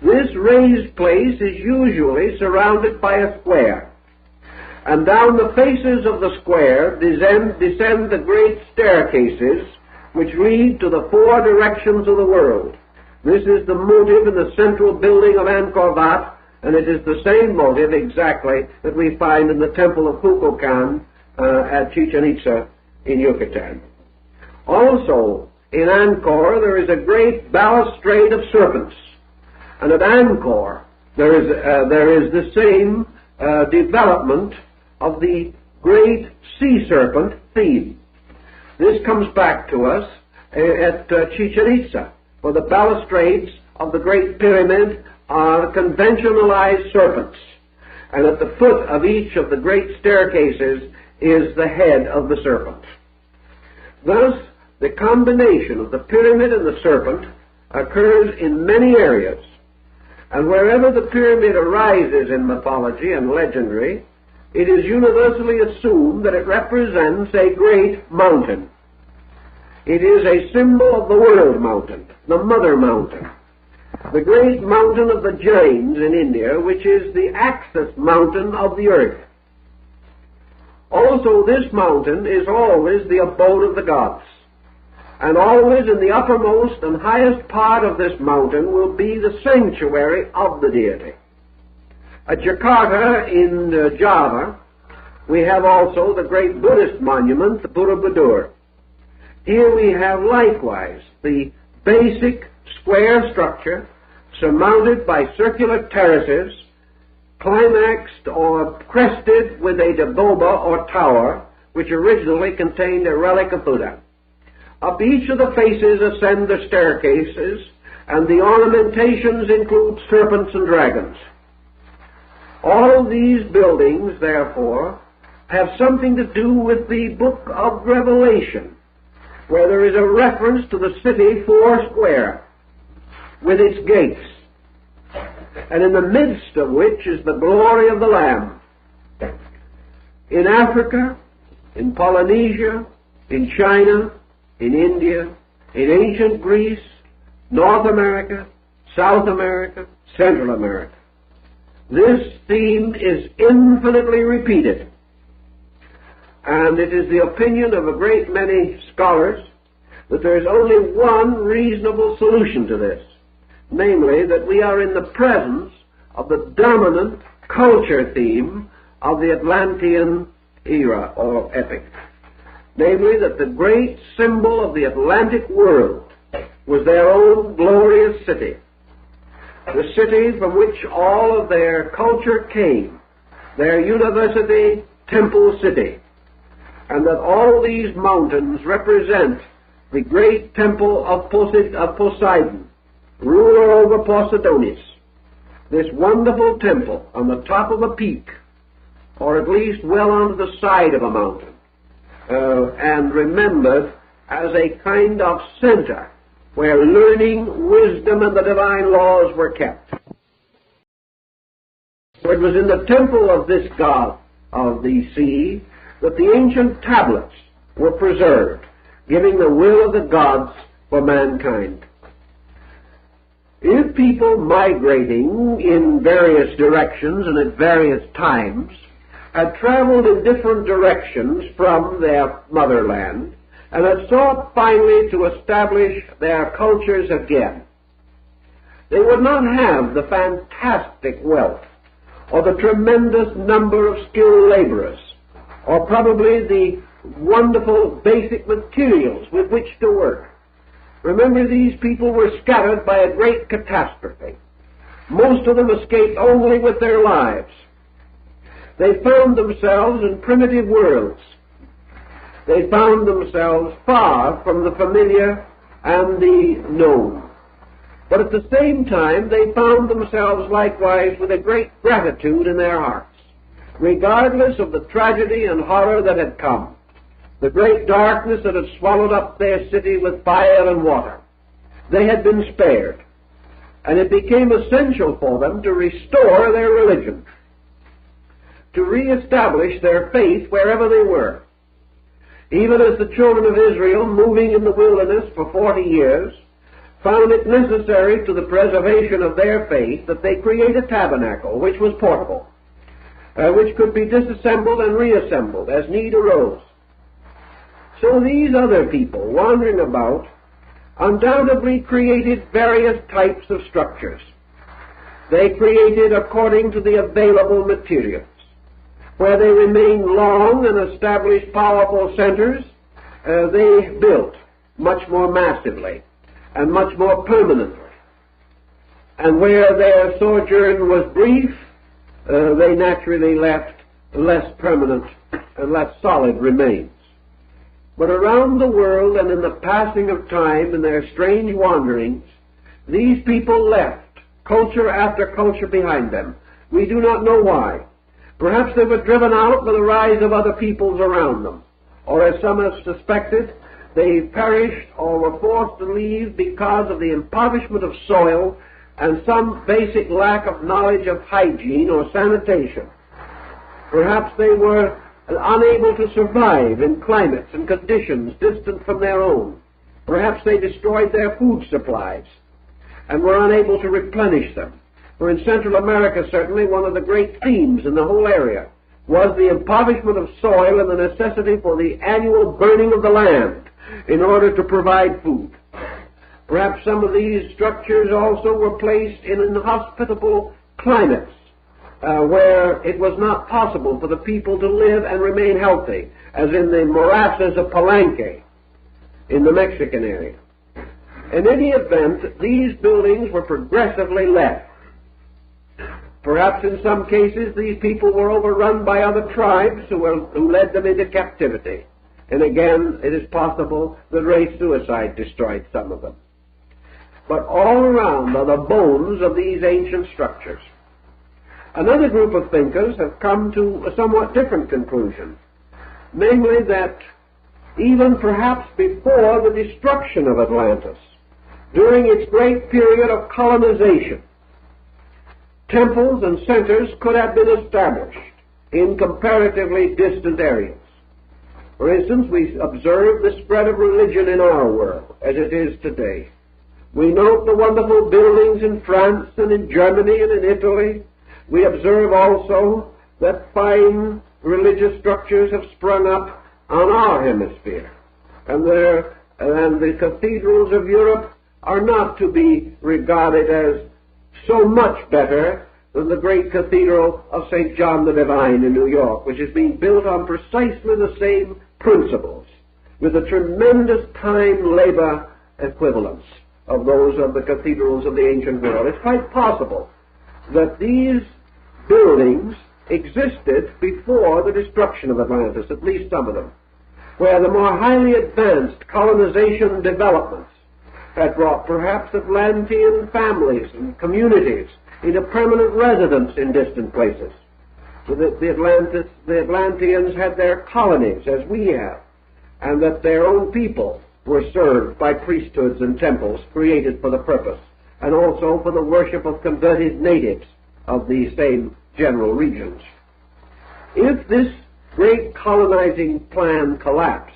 This raised place is usually surrounded by a square, and down the faces of the square descend the great staircases which lead to the four directions of the world. This is the motive in the central building of Angkor Wat, and it is the same motive exactly that we find in the temple of Kukulkan at Chichen Itza in Yucatan. Also, in Angkor there is a great balustrade of serpents, and at Angkor there is the same development of the great sea serpent theme. This comes back to us at Chichen Itza, for the balustrades of the Great Pyramid are conventionalized serpents, and at the foot of each of the great staircases is the head of the serpent. Thus, the combination of the pyramid and the serpent occurs in many areas, and wherever the pyramid arises in mythology and legendary, it is universally assumed that it represents a great mountain. It is a symbol of the world mountain, the mother mountain, the great mountain of the Jains in India, which is the axis mountain of the earth. Also, this mountain is always the abode of the gods, and always in the uppermost and highest part of this mountain will be the sanctuary of the deity. At Jakarta in Java, we have also the great Buddhist monument, the Borobudur. Here we have likewise the basic square structure surmounted by circular terraces, climaxed or crested with a daboba or tower, which originally contained a relic of Buddha. Up each of the faces ascend the staircases, and the ornamentations include serpents and dragons. All these buildings, therefore, have something to do with the book of Revelation, where there is a reference to the city foursquare, with its gates, and in the midst of which is the glory of the Lamb. In Africa, in Polynesia, in China, in India, in ancient Greece, North America, South America, Central America, this theme is infinitely repeated, and it is the opinion of a great many scholars that there is only one reasonable solution to this, namely that we are in the presence of the dominant culture theme of the Atlantean era or epic, namely that the great symbol of the Atlantic world was their own glorious city, the city from which all of their culture came, their university temple city, and that all these mountains represent the great temple of Poseidon, ruler over Poseidonis, this wonderful temple on the top of a peak, or at least well on the side of a mountain, and remembered as a kind of center where learning, wisdom, and the divine laws were kept. So it was in the temple of this god of the sea that the ancient tablets were preserved, giving the will of the gods for mankind. If people migrating in various directions and at various times had traveled in different directions from their motherland and had sought finally to establish their cultures again, they would not have the fantastic wealth or the tremendous number of skilled laborers or probably the wonderful basic materials with which to work. Remember, these people were scattered by a great catastrophe. Most of them escaped only with their lives. They found themselves in primitive worlds. They found themselves far from the familiar and the known. But at the same time, they found themselves likewise with a great gratitude in their hearts, regardless of the tragedy and horror that had come, the great darkness that had swallowed up their city with fire and water. They had been spared, and it became essential for them to restore their religion, to reestablish their faith wherever they were. Even as the children of Israel, moving in the wilderness for 40 years, found it necessary to the preservation of their faith that they create a tabernacle which was portable, which could be disassembled and reassembled as need arose. So these other people wandering about undoubtedly created various types of structures. They created according to the available materials. Where they remained long and established powerful centers, they built much more massively and much more permanently. And where their sojourn was brief, they naturally left less permanent and less solid remains. But around the world and in the passing of time and their strange wanderings, these people left culture after culture behind them. We do not know why. Perhaps they were driven out by the rise of other peoples around them, or as some have suspected, they perished or were forced to leave because of the impoverishment of soil and some basic lack of knowledge of hygiene or sanitation. Perhaps they were unable to survive in climates and conditions distant from their own. Perhaps they destroyed their food supplies and were unable to replenish them. For in Central America, certainly, one of the great themes in the whole area was the impoverishment of soil and the necessity for the annual burning of the land in order to provide food. Perhaps some of these structures also were placed in inhospitable climates where it was not possible for the people to live and remain healthy, as in the morasses of Palenque in the Mexican area. In any event, these buildings were progressively left. Perhaps in some cases these people were overrun by other tribes who led them into captivity. And again, it is possible that race suicide destroyed some of them. But all around are the bones of these ancient structures. Another group of thinkers have come to a somewhat different conclusion, namely that even perhaps before the destruction of Atlantis, during its great period of colonization, temples and centers could have been established in comparatively distant areas. For instance, we observe the spread of religion in our world as it is today. We note the wonderful buildings in France and in Germany and in Italy. We observe also that fine religious structures have sprung up on our hemisphere. And the cathedrals of Europe are not to be regarded as so much better than the great cathedral of St. John the Divine in New York, which is being built on precisely the same principles, with a tremendous time-labor equivalence of those of the cathedrals of the ancient world. It's quite possible that these buildings existed before the destruction of Atlantis, at least some of them, where the more highly advanced colonization developments had brought perhaps Atlantean families and communities into permanent residence in distant places. So that the Atlanteans had their colonies, as we have, and that their own people were served by priesthoods and temples created for the purpose, and also for the worship of converted natives of these same general regions. If this great colonizing plan collapsed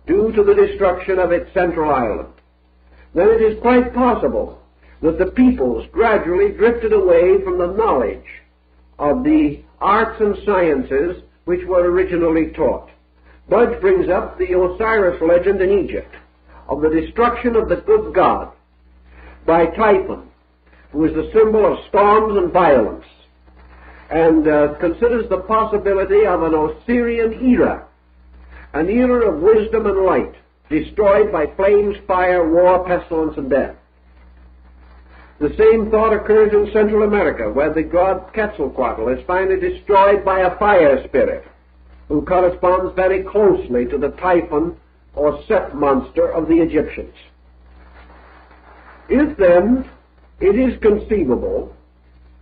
due to the destruction of its central island, then it is quite possible that the peoples gradually drifted away from the knowledge of the arts and sciences which were originally taught. Budge brings up the Osiris legend in Egypt of the destruction of the good god by Typhon, who is the symbol of storms and violence, and considers the possibility of an Osirian era, an era of wisdom and light, destroyed by flames, fire, war, pestilence, and death. The same thought occurs in Central America, where the god Quetzalcoatl is finally destroyed by a fire spirit, who corresponds very closely to the Typhon or Set monster of the Egyptians. If then it is conceivable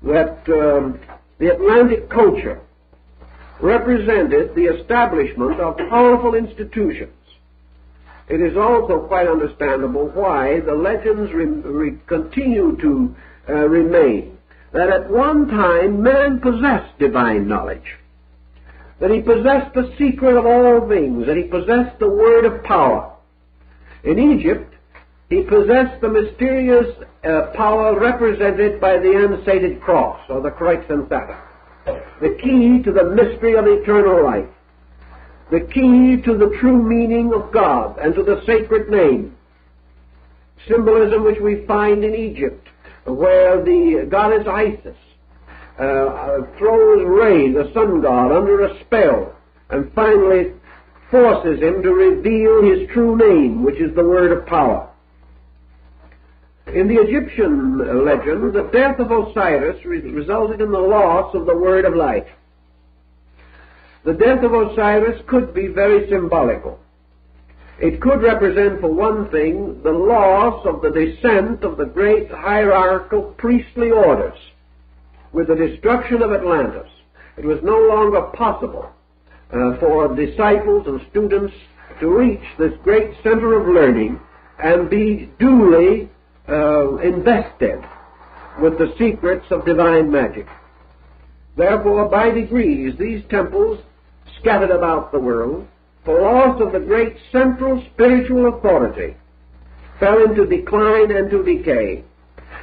that the Atlantic culture represented the establishment of powerful institutions, it is also quite understandable why the legends continue to remain, that at one time man possessed divine knowledge, that he possessed the secret of all things, that he possessed the word of power. In Egypt, He possessed the mysterious power represented by the unsated cross, or the Kreuz and Satter, the key to the mystery of eternal life, the key to the true meaning of God and to the sacred name, symbolism which we find in Egypt, where the goddess Isis throws Re, the sun god, under a spell, and finally forces him to reveal his true name, which is the word of power. In the Egyptian legend, the death of Osiris resulted in the loss of the word of life. The death of Osiris could be very symbolical. It could represent, for one thing, the loss of the descent of the great hierarchical priestly orders. With the destruction of Atlantis, it was no longer possible for disciples and students to reach this great center of learning and be duly invested with the secrets of divine magic. Therefore, by degrees, these temples scattered about the world, for loss of the great central spiritual authority, fell into decline and to decay.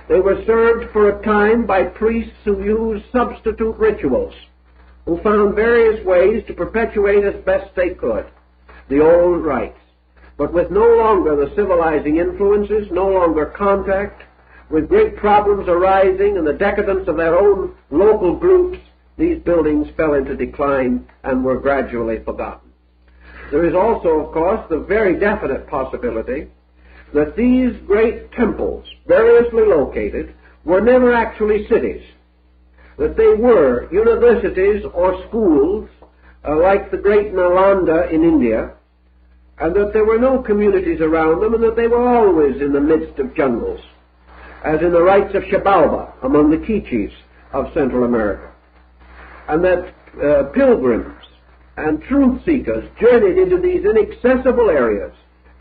They were served for a time by priests who used substitute rituals, who found various ways to perpetuate as best they could the old rites, but with no longer the civilizing influences, no longer contact, with great problems arising and the decadence of their own local groups, these buildings fell into decline and were gradually forgotten. There is also, of course, the very definite possibility that these great temples, variously located, were never actually cities, that they were universities or schools, like the great Nalanda in India, and that there were no communities around them, and that they were always in the midst of jungles, as in the rites of Xibalba among the Quiches of Central America, and that pilgrims and truth seekers journeyed into these inaccessible areas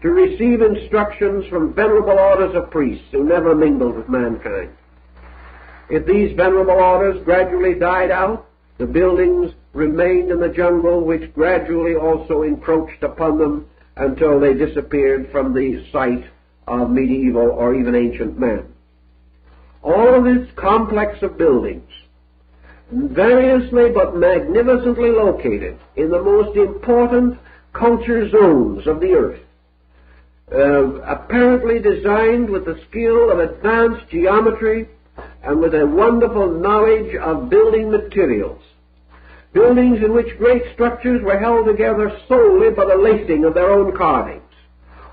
to receive instructions from venerable orders of priests who never mingled with mankind. If these venerable orders gradually died out, the buildings remained in the jungle, which gradually also encroached upon them until they disappeared from the sight of medieval or even ancient man. All of this complex of buildings, variously but magnificently located in the most important culture zones of the earth, apparently designed with the skill of advanced geometry and with a wonderful knowledge of building materials, buildings in which great structures were held together solely by the lacing of their own carvings,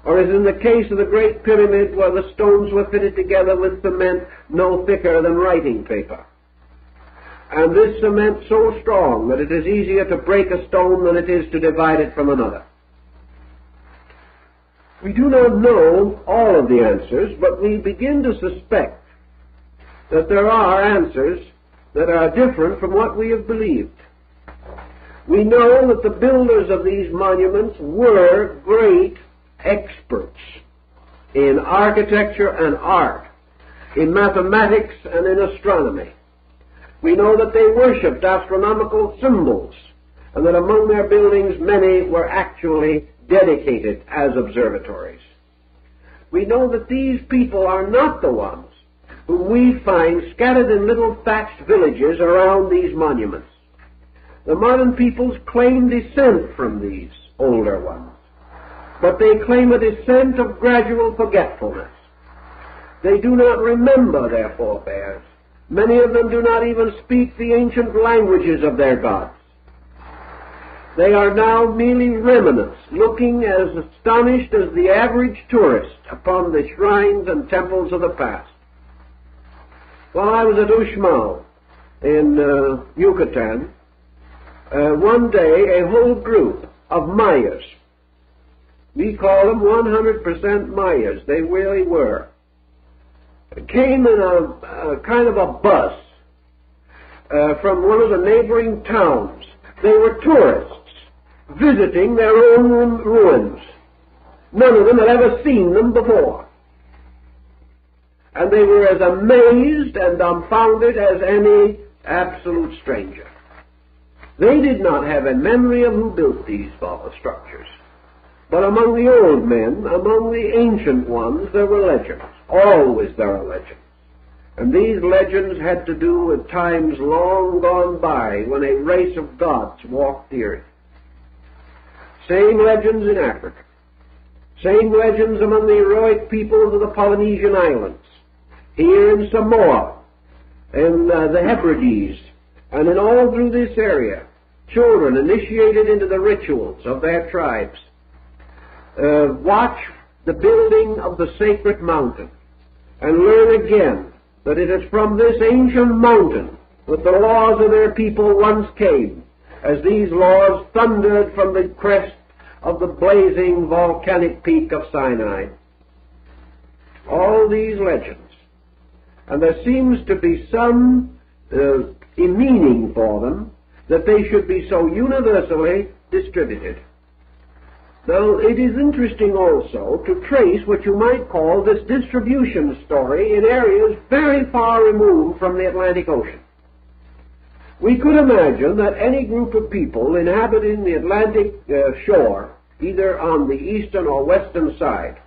or as in the case of the Great Pyramid, where the stones were fitted together with cement no thicker than writing paper, and this cement so strong that it is easier to break a stone than it is to divide it from another. We do not know all of the answers, but we begin to suspect that there are answers that are different from what we have believed. We know that the builders of these monuments were great experts in architecture and art, in mathematics and in astronomy. We know that they worshipped astronomical symbols, and that among their buildings many were actually dedicated as observatories. We know that these people are not the ones whom we find scattered in little thatched villages around these monuments. The modern peoples claim descent from these older ones, but they claim a descent of gradual forgetfulness. They do not remember their forebears. Many of them do not even speak the ancient languages of their gods. They are now merely remnants, looking as astonished as the average tourist upon the shrines and temples of the past. While I was at Uxmal in Yucatan, one day a whole group of Mayas, we call them 100% Mayas, they really were, came in a kind of a bus from one of the neighboring towns. They were tourists visiting their own ruins. None of them had ever seen them before. And they were as amazed and dumbfounded as any absolute stranger. They did not have a memory of who built these structures. But among the old men, among the ancient ones, there were legends. Always there are legends. And these legends had to do with times long gone by when a race of gods walked the earth. Same legends in Africa. Same legends among the heroic peoples of the Polynesian islands. Here in Samoa, in the Hebrides, and in all through this area, children initiated into the rituals of their tribes watch the building of the sacred mountain and learn again that it is from this ancient mountain that the laws of their people once came, as these laws thundered from the crest of the blazing volcanic peak of Sinai. All these legends. And there seems to be some meaning for them that they should be so universally distributed. Now, it is interesting also to trace what you might call this distribution story in areas very far removed from the Atlantic Ocean. We could imagine that any group of people inhabiting the Atlantic shore, either on the eastern or western side,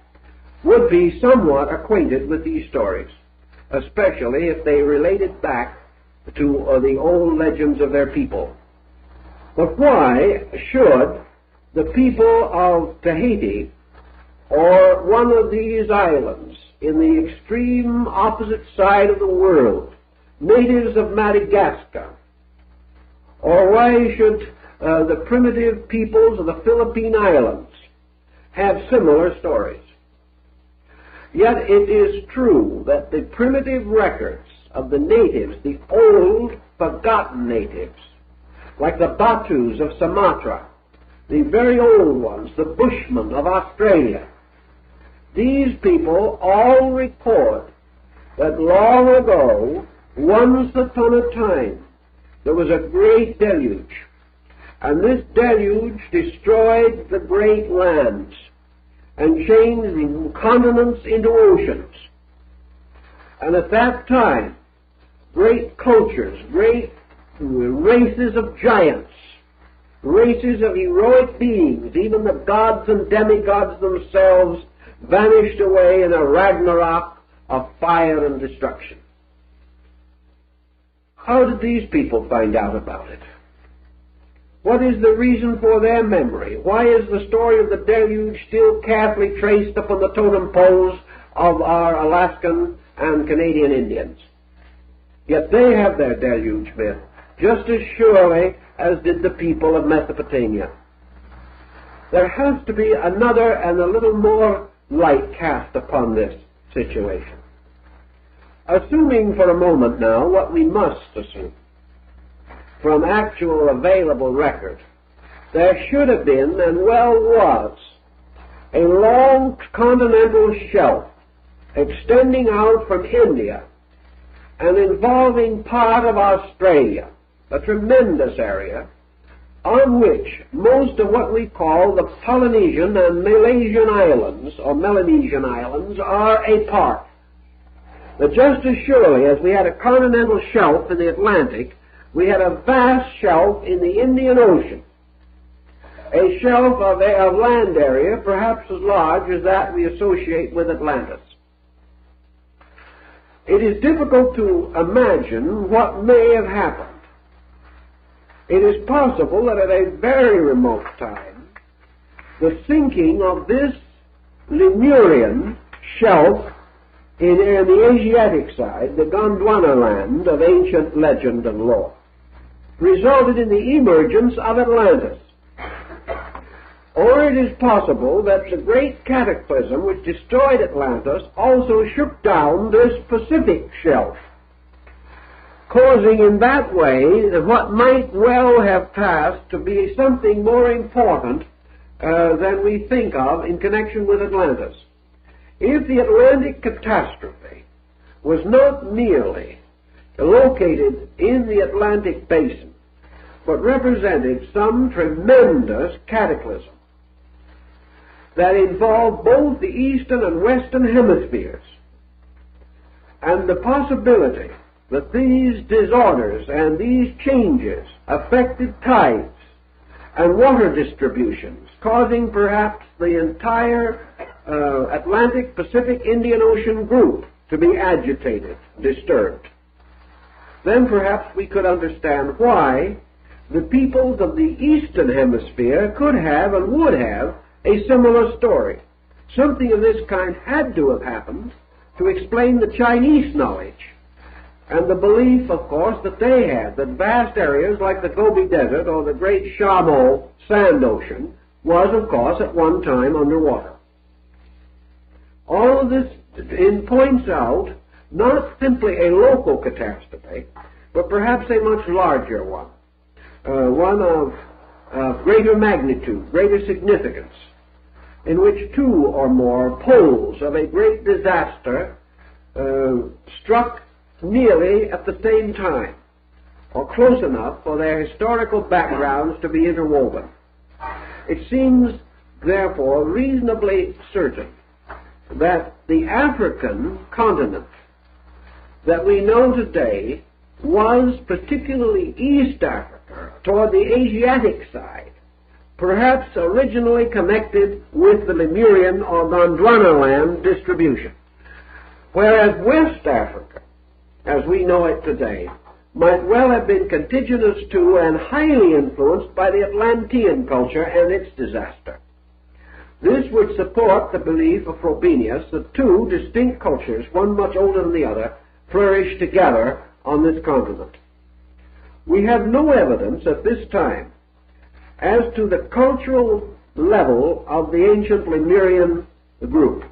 would be somewhat acquainted with these stories, especially if they related back to the old legends of their people. But why should the people of Tahiti or one of these islands in the extreme opposite side of the world, natives of Madagascar, or why should the primitive peoples of the Philippine Islands have similar stories? Yet it is true that the primitive records of the natives, the old forgotten natives, like the Batus of Sumatra, the very old ones, the Bushmen of Australia, these people all record that long ago, once upon a time, there was a great deluge, and this deluge destroyed the great lands and changed the continents into oceans. And at that time, great cultures, great races of giants, races of heroic beings, even the gods and demigods themselves, vanished away in a Ragnarok of fire and destruction. How did these people find out about it? What is the reason for their memory? Why is the story of the deluge still carefully traced upon the totem poles of our Alaskan and Canadian Indians? Yet they have their deluge myth, just as surely as did the people of Mesopotamia. There has to be another and a little more light cast upon this situation. Assuming for a moment now what we must assume, from actual available record, there should have been, and well was, a long continental shelf extending out from India and involving part of Australia, a tremendous area, on which most of what we call the Polynesian and Malaysian islands, or Melanesian islands, are a part. But just as surely as we had a continental shelf in the Atlantic, we had a vast shelf in the Indian Ocean, a shelf of land area perhaps as large as that we associate with Atlantis. It is difficult to imagine what may have happened. It is possible that at a very remote time, the sinking of this Lemurian shelf in the Asiatic side, the Gondwana land of ancient legend and lore, resulted in the emergence of Atlantis. Or it is possible that the great cataclysm which destroyed Atlantis also shook down this Pacific shelf, causing in that way what might well have passed to be something more important than we think of in connection with Atlantis. If the Atlantic catastrophe was not merely located in the Atlantic basin, but represented some tremendous cataclysm that involved both the eastern and western hemispheres, and the possibility that these disorders and these changes affected tides and water distributions, causing perhaps the entire Atlantic, Pacific, Indian Ocean group to be agitated, disturbed. Then perhaps we could understand why the peoples of the Eastern Hemisphere could have and would have a similar story. Something of this kind had to have happened to explain the Chinese knowledge and the belief, of course, that they had that vast areas like the Gobi Desert or the great Shamo sand ocean was, of course, at one time underwater. All of this points out not simply a local catastrophe, but perhaps a much larger one, one of greater magnitude, greater significance, in which two or more poles of a great disaster struck nearly at the same time, or close enough for their historical backgrounds to be interwoven. It seems, therefore, reasonably certain that the African continent that we know today was, particularly East Africa, toward the Asiatic side, perhaps originally connected with the Lemurian or Gondwanaland distribution, whereas West Africa, as we know it today, might well have been contiguous to and highly influenced by the Atlantean culture and its disaster. This would support the belief of Frobenius that two distinct cultures, one much older than the other, flourished together on this continent. We have no evidence at this time as to the cultural level of the ancient Lemurian group.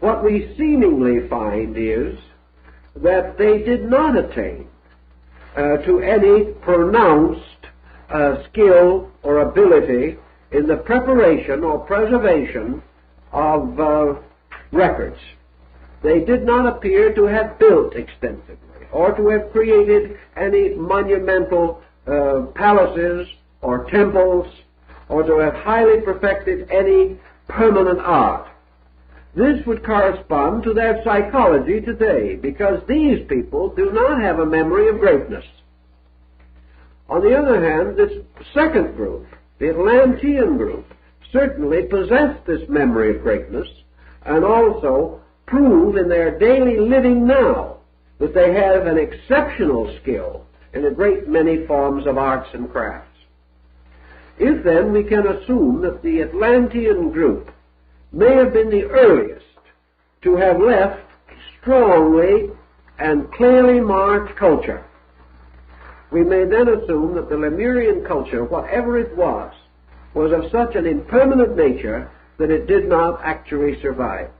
What we seemingly find is that they did not attain to any pronounced skill or ability in the preparation or preservation of records. They did not appear to have built extensively or to have created any monumental palaces or temples or to have highly perfected any permanent art. This would correspond to their psychology today, because these people do not have a memory of greatness. On the other hand, this second group, the Atlantean group, certainly possessed this memory of greatness and also prove in their daily living now that they have an exceptional skill in a great many forms of arts and crafts. If then we can assume that the Atlantean group may have been the earliest to have left strongly and clearly marked culture, we may then assume that the Lemurian culture, whatever it was of such an impermanent nature that it did not actually survive.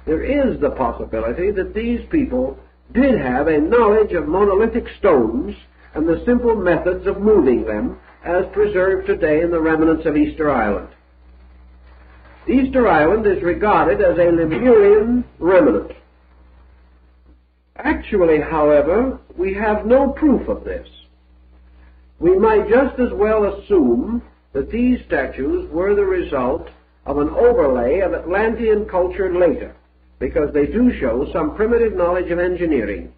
There is the possibility that these people did have a knowledge of monolithic stones and the simple methods of moving them as preserved today in the remnants of Easter Island. Easter Island is regarded as a Lemurian remnant. Actually, however, we have no proof of this. We might just as well assume that these statues were the result of an overlay of Atlantean culture later, because they do show some primitive knowledge of engineering,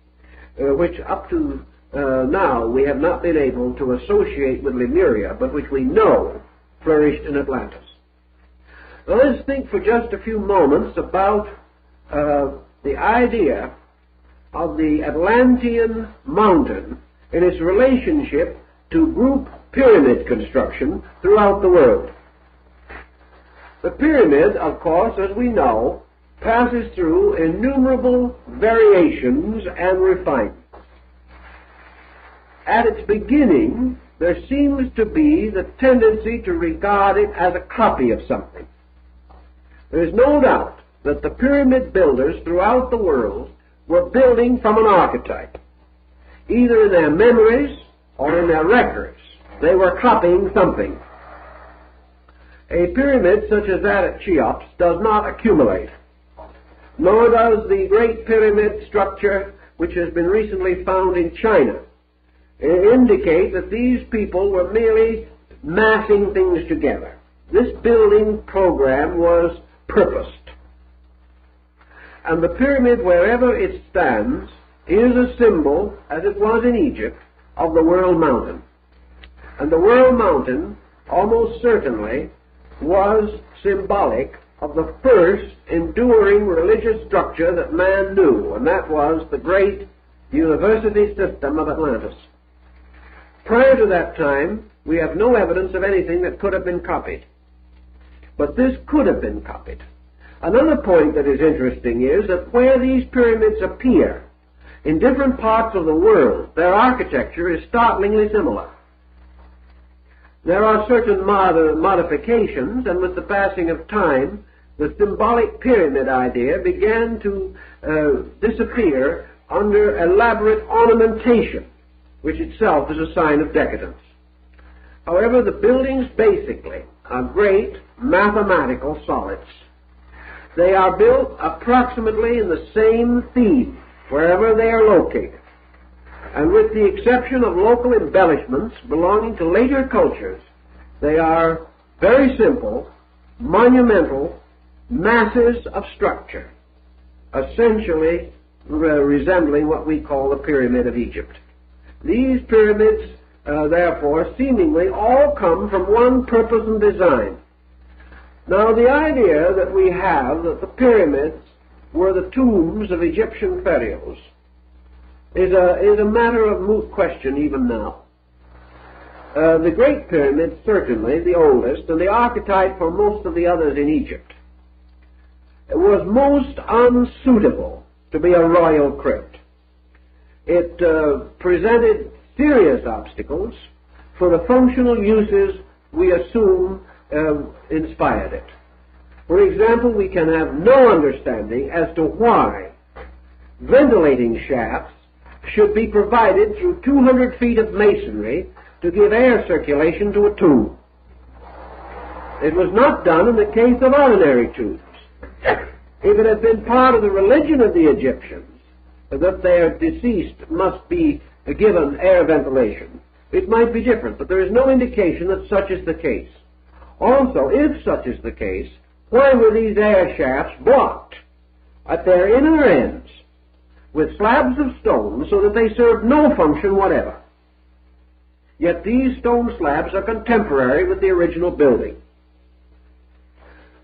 which up to now we have not been able to associate with Lemuria, but which we know flourished in Atlantis. Now let's think for just a few moments about the idea of the Atlantean mountain in its relationship to group pyramid construction throughout the world. The pyramid, of course, as we know, passes through innumerable variations and refinements. At its beginning, there seems to be the tendency to regard it as a copy of something. There is no doubt that the pyramid builders throughout the world were building from an archetype. Either in their memories or in their records, they were copying something. A pyramid such as that at Cheops does not accumulate, nor does the great pyramid structure which has been recently found in China indicate that these people were merely massing things together. This building program was purposed. And the pyramid, wherever it stands, is a symbol, as it was in Egypt, of the world mountain. And the World Mountain almost certainly was symbolic of the first enduring religious structure that man knew, and that was the great university system of Atlantis. Prior to that time, we have no evidence of anything that could have been copied. But this could have been copied. Another point that is interesting is that where these pyramids appear in different parts of the world, their architecture is startlingly similar. There are certain modifications, and with the passing of time, the symbolic pyramid idea began to disappear under elaborate ornamentation, which itself is a sign of decadence. However, the buildings basically are great mathematical solids. They are built approximately in the same theme wherever they are located, and with the exception of local embellishments belonging to later cultures, they are very simple, monumental masses of structure, essentially resembling what we call the Pyramid of Egypt. These pyramids, therefore, seemingly all come from one purpose and design. Now, the idea that we have that the pyramids were the tombs of Egyptian pharaohs is a matter of moot question even now. The Great Pyramid, certainly the oldest, and the archetype for most of the others in Egypt, was most unsuitable to be a royal crypt. It presented serious obstacles for the functional uses we assume inspired it. For example, we can have no understanding as to why ventilating shafts should be provided through 200 feet of masonry to give air circulation to a tomb. It was not done in the case of ordinary tombs. If it had been part of the religion of the Egyptians that their deceased must be given air ventilation, it might be different, but there is no indication that such is the case. Also, if such is the case, why were these air shafts blocked at their inner ends with slabs of stone so that they served no function whatever? Yet these stone slabs are contemporary with the original building.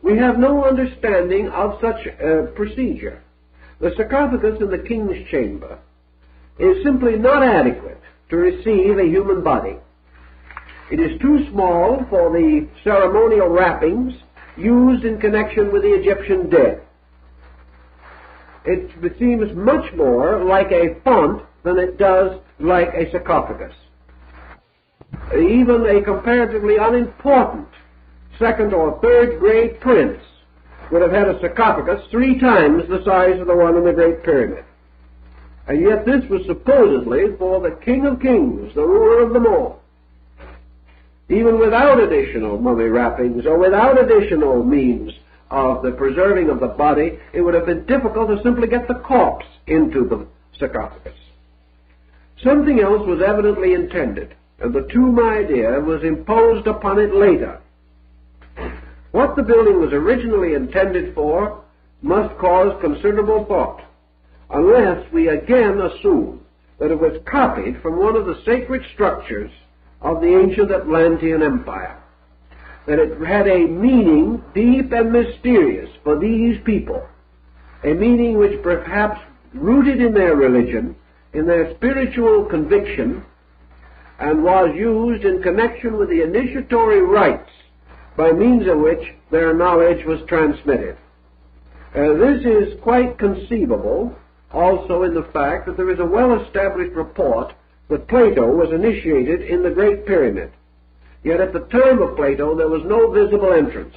We have no understanding of such procedure. The sarcophagus in the king's chamber is simply not adequate to receive a human body. It is too small for the ceremonial wrappings used in connection with the Egyptian dead. It seems much more like a font than it does like a sarcophagus. Even a comparatively unimportant second or third grade prince would have had a sarcophagus 3 times the size of the one in the Great Pyramid. And yet this was supposedly for the King of Kings, the ruler of them all. Even without additional mummy wrappings or without additional means of the preserving of the body, it would have been difficult to simply get the corpse into the sarcophagus. Something else was evidently intended, and the tomb idea was imposed upon it later. What the building was originally intended for must cause considerable thought, unless we again assume that it was copied from one of the sacred structures of the ancient Atlantean Empire, that it had a meaning deep and mysterious for these people, a meaning which perhaps rooted in their religion, in their spiritual conviction, and was used in connection with the initiatory rites by means of which their knowledge was transmitted. This is quite conceivable also in the fact that there is a well-established report that Plato was initiated in the Great Pyramid. Yet at the time of Plato there was no visible entrance.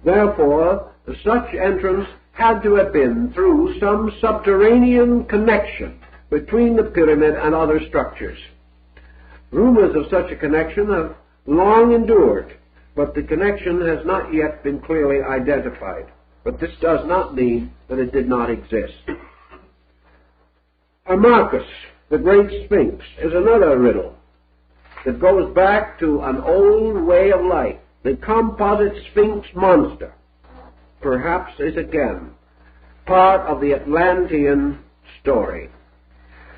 Therefore, such entrance had to have been through some subterranean connection between the pyramid and other structures. Rumors of such a connection have long endured, but the connection has not yet been clearly identified. But this does not mean that it did not exist. Harmachis, the great Sphinx, is another riddle that goes back to an old way of life. The composite Sphinx monster perhaps is again part of the Atlantean story,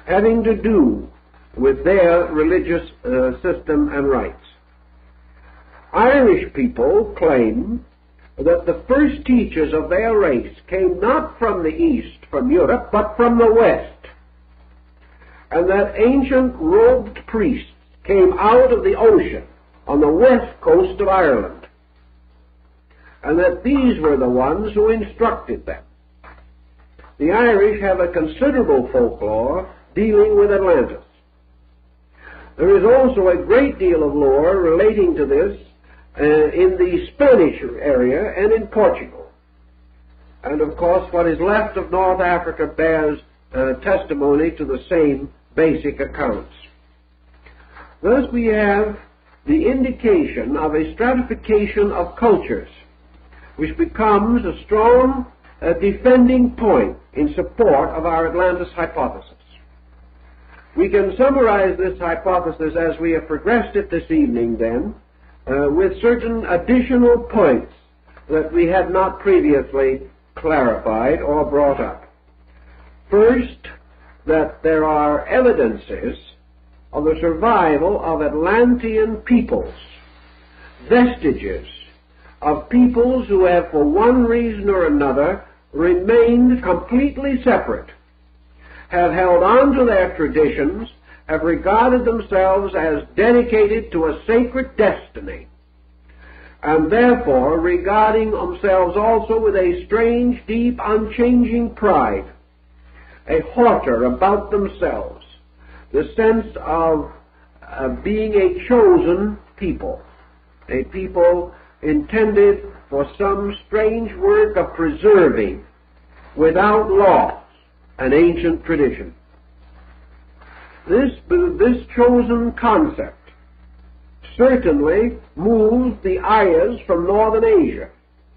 having to do with their religious system and rites. Irish people claim that the first teachers of their race came not from the east, from Europe, but from the west, and that ancient robed priests came out of the ocean on the west coast of Ireland, and that these were the ones who instructed them. The Irish have a considerable folklore dealing with Atlantis. There is also a great deal of lore relating to this in the Spanish area and in Portugal. And of course, what is left of North Africa bears testimony to the same basic accounts. Thus we have the indication of a stratification of cultures, which becomes a strong defending point in support of our Atlantis hypothesis. We can summarize this hypothesis as we have progressed it this evening, then, with certain additional points that we had not previously clarified or brought up. First, that there are evidences of the survival of Atlantean peoples, vestiges of peoples who have, for one reason or another, remained completely separate, have held on to their traditions, have regarded themselves as dedicated to a sacred destiny, and therefore regarding themselves also with a strange, deep, unchanging pride, a hauteur about themselves, the sense of being a chosen people, a people intended for some strange work of preserving, without law, an ancient tradition. This chosen concept certainly moved the Aryas from northern Asia,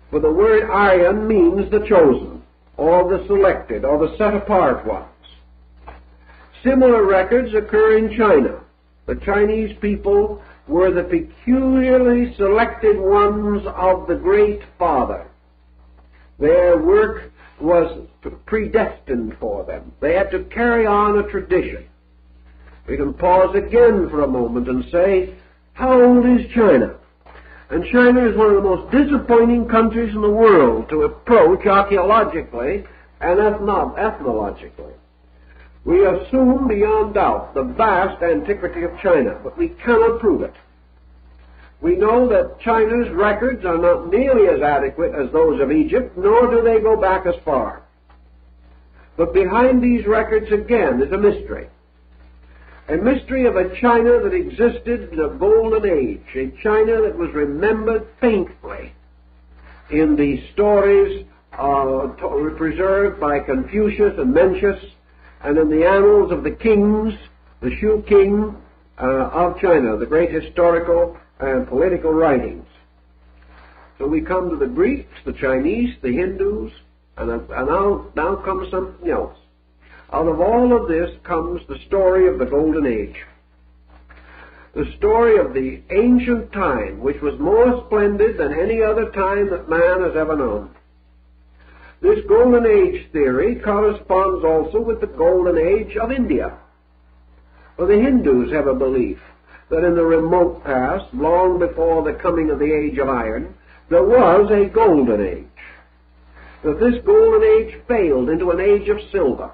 for the word Aryan means the chosen, or the selected, or the set-apart ones. Similar records occur in China. The Chinese people were the peculiarly selected ones of the Great Father. Their work was predestined for them. They had to carry on a tradition. We can pause again for a moment and say, how old is China? And China is one of the most disappointing countries in the world to approach archaeologically and ethnologically. We assume beyond doubt the vast antiquity of China, but we cannot prove it. We know that China's records are not nearly as adequate as those of Egypt, nor do they go back as far. But behind these records, again, is a mystery. A mystery of a China that existed in a golden age, a China that was remembered faintly in the stories preserved by Confucius and Mencius, and in the annals of the kings, the Shu King of China, the great historical and political writings. So we come to the Greeks, the Chinese, the Hindus, and now comes something else. Out of all of this comes the story of the Golden Age. The story of the ancient time, which was more splendid than any other time that man has ever known. This Golden Age theory corresponds also with the Golden Age of India. For the Hindus have a belief that in the remote past, long before the coming of the Age of Iron, there was a Golden Age. That this Golden Age failed into an Age of Silver.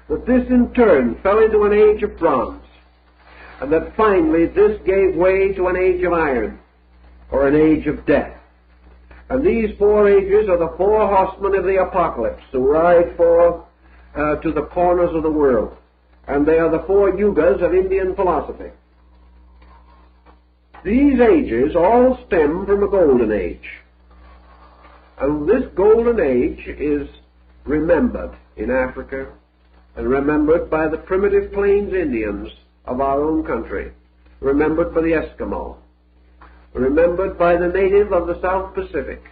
That this in turn fell into an Age of Bronze. And that finally this gave way to an Age of Iron, or an Age of Death. And these four ages are the four horsemen of the apocalypse who ride forth to the corners of the world. And they are the four yugas of Indian philosophy. These ages all stem from a golden age. And this golden age is remembered in Africa and remembered by the primitive Plains Indians of our own country, remembered by the Eskimo, remembered by the native of the South Pacific.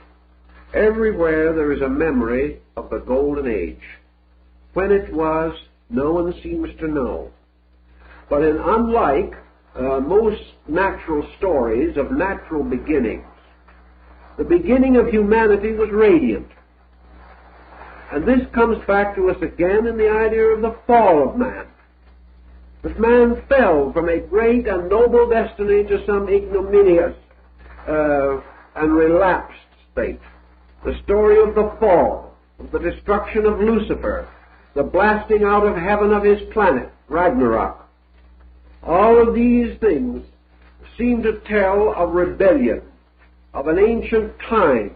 Everywhere there is a memory of the golden age. When it was, no one seems to know. But unlike most natural stories of natural beginnings, the beginning of humanity was radiant. And this comes back to us again in the idea of the fall of man. that man fell from a great and noble destiny to some ignominious and relapsed state. The story of the fall, of the destruction of Lucifer, the blasting out of heaven of his planet, Ragnarok. All of these things seem to tell of rebellion, of an ancient time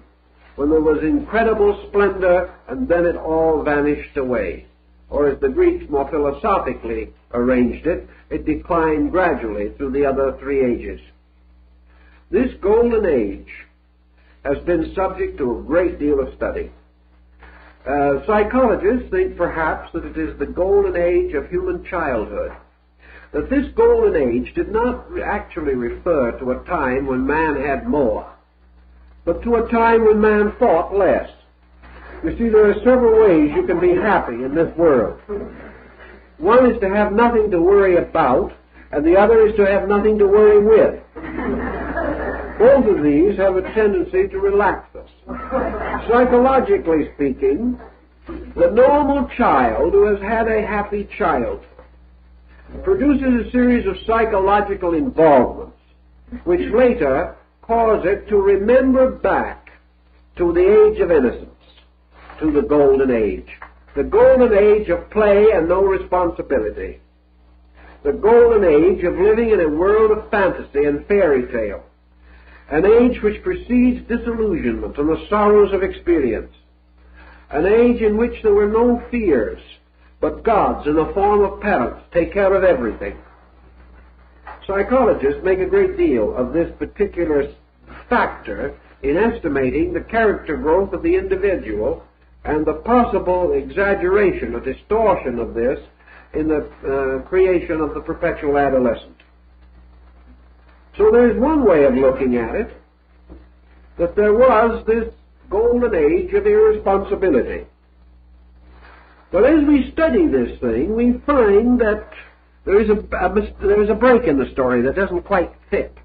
when there was incredible splendor and then it all vanished away. Or as the Greeks more philosophically arranged it, it declined gradually through the other three ages. This golden age has been subject to a great deal of study. Psychologists think perhaps that it is the golden age of human childhood. That this golden age did not actually refer to a time when man had more, but to a time when man thought less. You see, there are several ways you can be happy in this world. One is to have nothing to worry about, and the other is to have nothing to worry with. Both of these have a tendency to relax us. Psychologically speaking, the normal child who has had a happy childhood produces a series of psychological involvements which later cause it to remember back to the age of innocence, to the golden age of play and no responsibility, the golden age of living in a world of fantasy and fairy tale, an age which precedes disillusionment and the sorrows of experience, an age in which there were no fears, but gods in the form of parents take care of everything. Psychologists make a great deal of this particular factor in estimating the character growth of the individual and the possible exaggeration or distortion of this in the creation of the perpetual adolescent. So there's one way of looking at it, that there was this golden age of irresponsibility. But as we study this thing, we find that there is a break in the story that doesn't quite fit.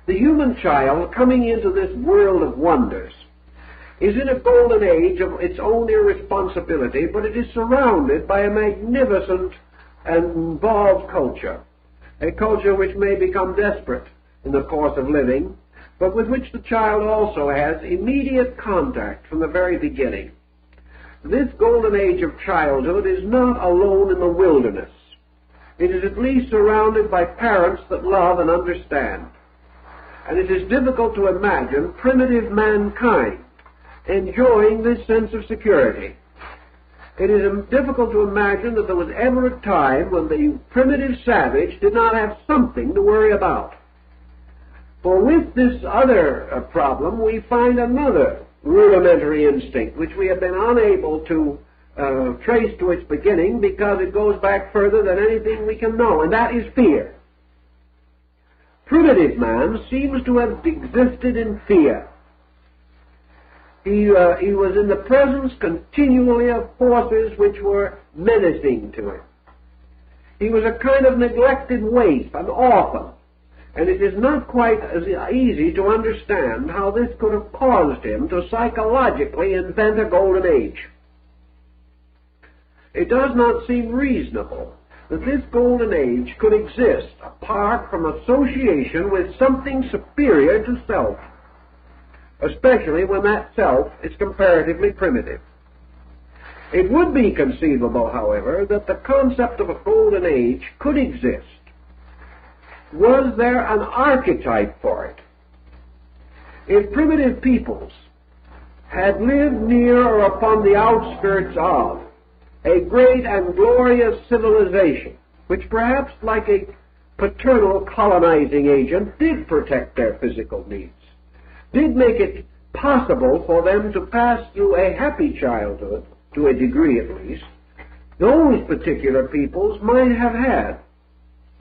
The human child coming into this world of wonders is in a golden age of its own irresponsibility, but it is surrounded by a magnificent and involved culture, a culture which may become desperate in the course of living, but with which the child also has immediate contact from the very beginning. This golden age of childhood is not alone in the wilderness. It is at least surrounded by parents that love and understand. And it is difficult to imagine primitive mankind enjoying this sense of security. It is difficult to imagine that there was ever a time when the primitive savage did not have something to worry about. For with this other problem, we find another rudimentary instinct, which we have been unable to trace to its beginning because it goes back further than anything we can know, and that is fear. Primitive man seems to have existed in fear. He was in the presence continually of forces which were menacing to him. He was a kind of neglected waif, an orphan, and it is not quite as easy to understand how this could have caused him to psychologically invent a golden age. It does not seem reasonable that this golden age could exist apart from association with something superior to self, especially when that self is comparatively primitive. It would be conceivable, however, that the concept of a golden age could exist. Was there an archetype for it? If primitive peoples had lived near or upon the outskirts of a great and glorious civilization, which perhaps like a paternal colonizing agent did protect their physical needs, did make it possible for them to pass through a happy childhood, to a degree at least, those particular peoples might have had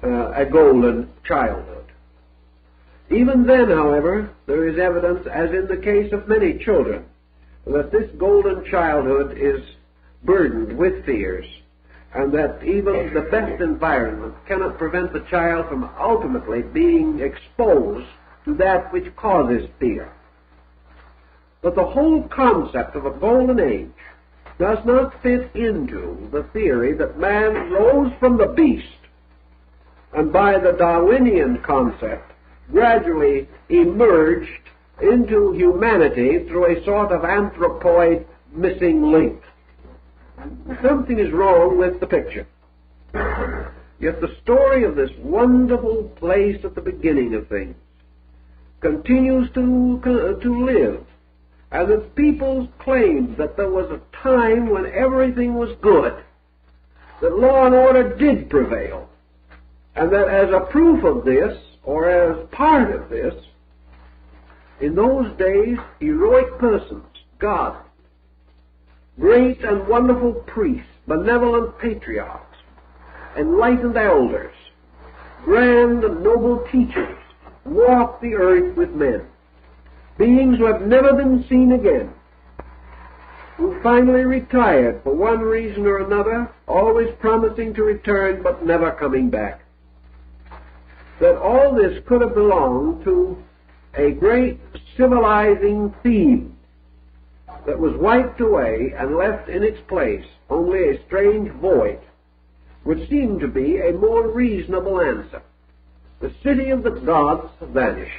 a golden childhood. Even then, however, there is evidence, as in the case of many children, that this golden childhood is burdened with fears, and that even the best environment cannot prevent the child from ultimately being exposed to that which causes fear. But the whole concept of a golden age does not fit into the theory that man rose from the beast and by the Darwinian concept, gradually emerged into humanity through a sort of anthropoid missing link. Something is wrong with the picture. Yet the story of this wonderful place at the beginning of things continues to live, and the people claim that there was a time when everything was good, that law and order did prevail, and that as a proof of this, or as part of this, in those days, heroic persons, God, great and wonderful priests, benevolent patriarchs, enlightened elders, grand and noble teachers, walked the earth with men, beings who have never been seen again, who finally retired for one reason or another, always promising to return but never coming back. That all this could have belonged to a great civilizing theme that was wiped away and left in its place only a strange void, would seem to be a more reasonable answer. The city of the gods vanished.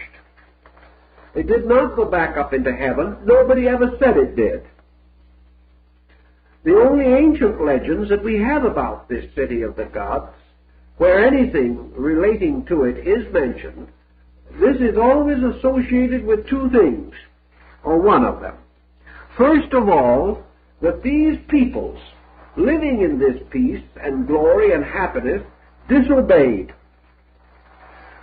It did not go back up into heaven. Nobody ever said it did. The only ancient legends that we have about this city of the gods, where anything relating to it is mentioned, this is always associated with two things, or one of them. First of all, that these peoples, living in this peace and glory and happiness, disobeyed.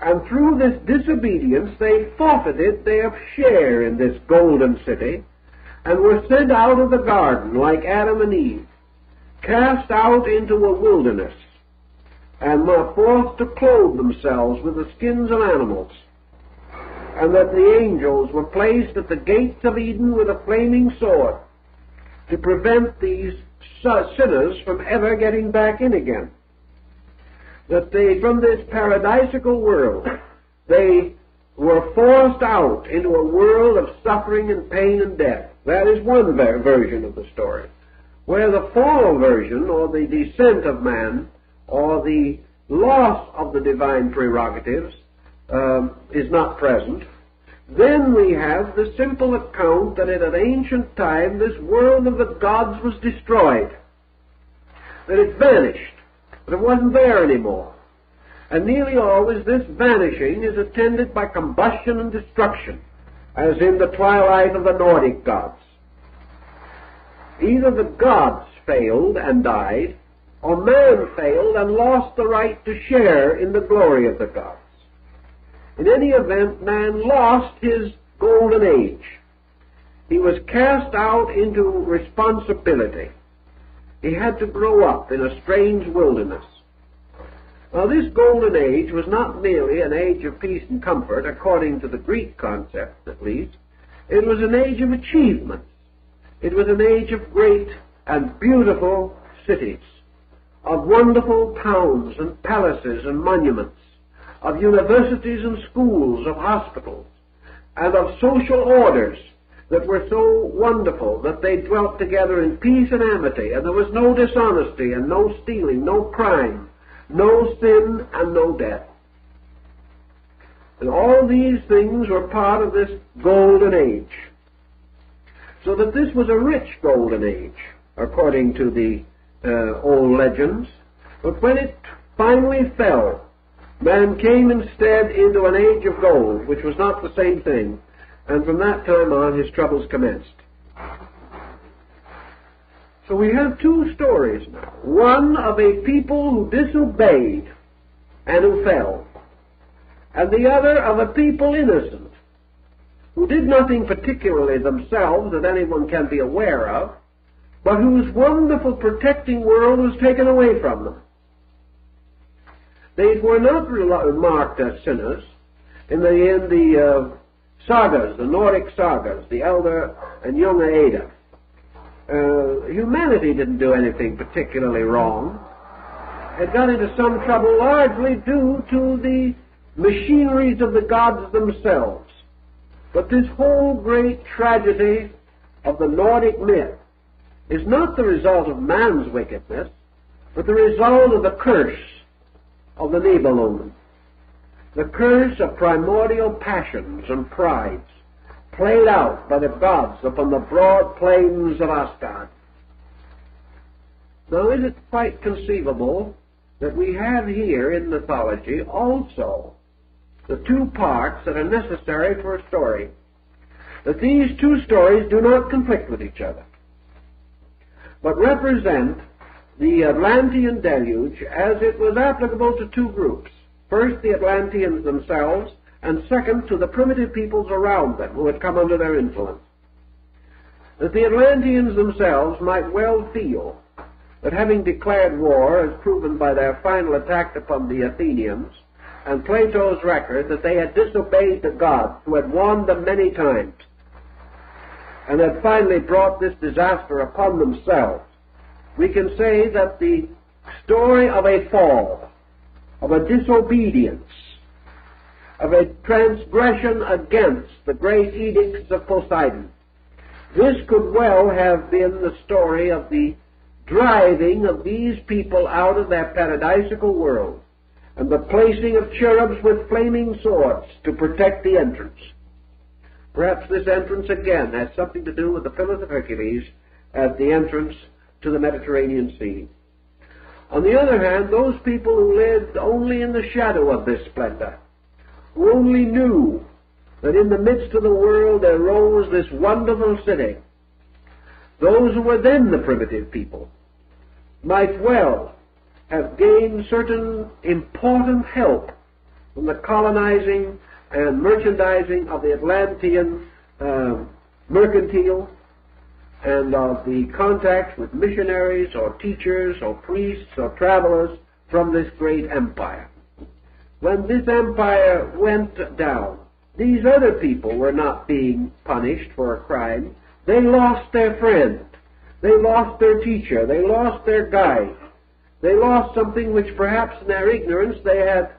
And through this disobedience, they forfeited their share in this golden city, and were sent out of the garden like Adam and Eve, cast out into a wilderness, and were forced to clothe themselves with the skins of animals, and that the angels were placed at the gates of Eden with a flaming sword to prevent these sinners from ever getting back in again. That they, from this paradisical world, they were forced out into a world of suffering and pain and death. That is one version of the story. Where the fall version, or the descent of man, or the loss of the divine prerogatives, is not present, then we have the simple account that at an ancient time this world of the gods was destroyed, that it vanished, that it wasn't there anymore. And nearly always this vanishing is attended by combustion and destruction, as in the twilight of the Nordic gods. Either the gods failed and died, or man failed and lost the right to share in the glory of the gods. In any event, man lost his golden age. He was cast out into responsibility. He had to grow up in a strange wilderness. Now, this golden age was not merely an age of peace and comfort, according to the Greek concept at least. It was an age of achievement. It was an age of great and beautiful cities, of wonderful towns and palaces and monuments, of universities and schools, of hospitals, and of social orders that were so wonderful that they dwelt together in peace and amity, and there was no dishonesty and no stealing, no crime, no sin and no death. And all these things were part of this golden age. So that this was a rich golden age, according to the old legends. But when it finally fell, man came instead into an age of gold, which was not the same thing, and from that time on his troubles commenced. So we have two stories now. One of a people who disobeyed and who fell, and the other of a people innocent, who did nothing particularly themselves that anyone can be aware of, but whose wonderful protecting world was taken away from them. They were not marked as sinners. In the sagas, the Nordic sagas, the Elder and Young Edda, humanity didn't do anything particularly wrong. It got into some trouble largely due to the machineries of the gods themselves. But this whole great tragedy of the Nordic myth is not the result of man's wickedness, but the result of the curse of the Nibelungen, the curse of primordial passions and prides played out by the gods upon the broad plains of Asgard. Now, is it quite conceivable that we have here in mythology also the two parts that are necessary for a story, that these two stories do not conflict with each other, but represent the Atlantean deluge as it was applicable to two groups. First, the Atlanteans themselves, and second, to the primitive peoples around them who had come under their influence. That the Atlanteans themselves might well feel that, having declared war, as proven by their final attack upon the Athenians, and Plato's record that they had disobeyed the gods who had warned them many times, and had finally brought this disaster upon themselves, we can say that the story of a fall, of a disobedience, of a transgression against the great edicts of Poseidon, this could well have been the story of the driving of these people out of their paradisical world, and the placing of cherubs with flaming swords to protect the entrance. Perhaps this entrance again has something to do with the Pillars of Hercules at the entrance to the Mediterranean Sea. On the other hand, those people who lived only in the shadow of this splendor, who only knew that in the midst of the world there rose this wonderful city, those who were then the primitive people, might well have gained certain important help from the colonizing and merchandising of the Atlantean mercantile and of the contacts with missionaries or teachers or priests or travelers from this great empire. When this empire went down, these other people were not being punished for a crime. They lost their friend. They lost their teacher. They lost their guide. They lost something which perhaps in their ignorance they had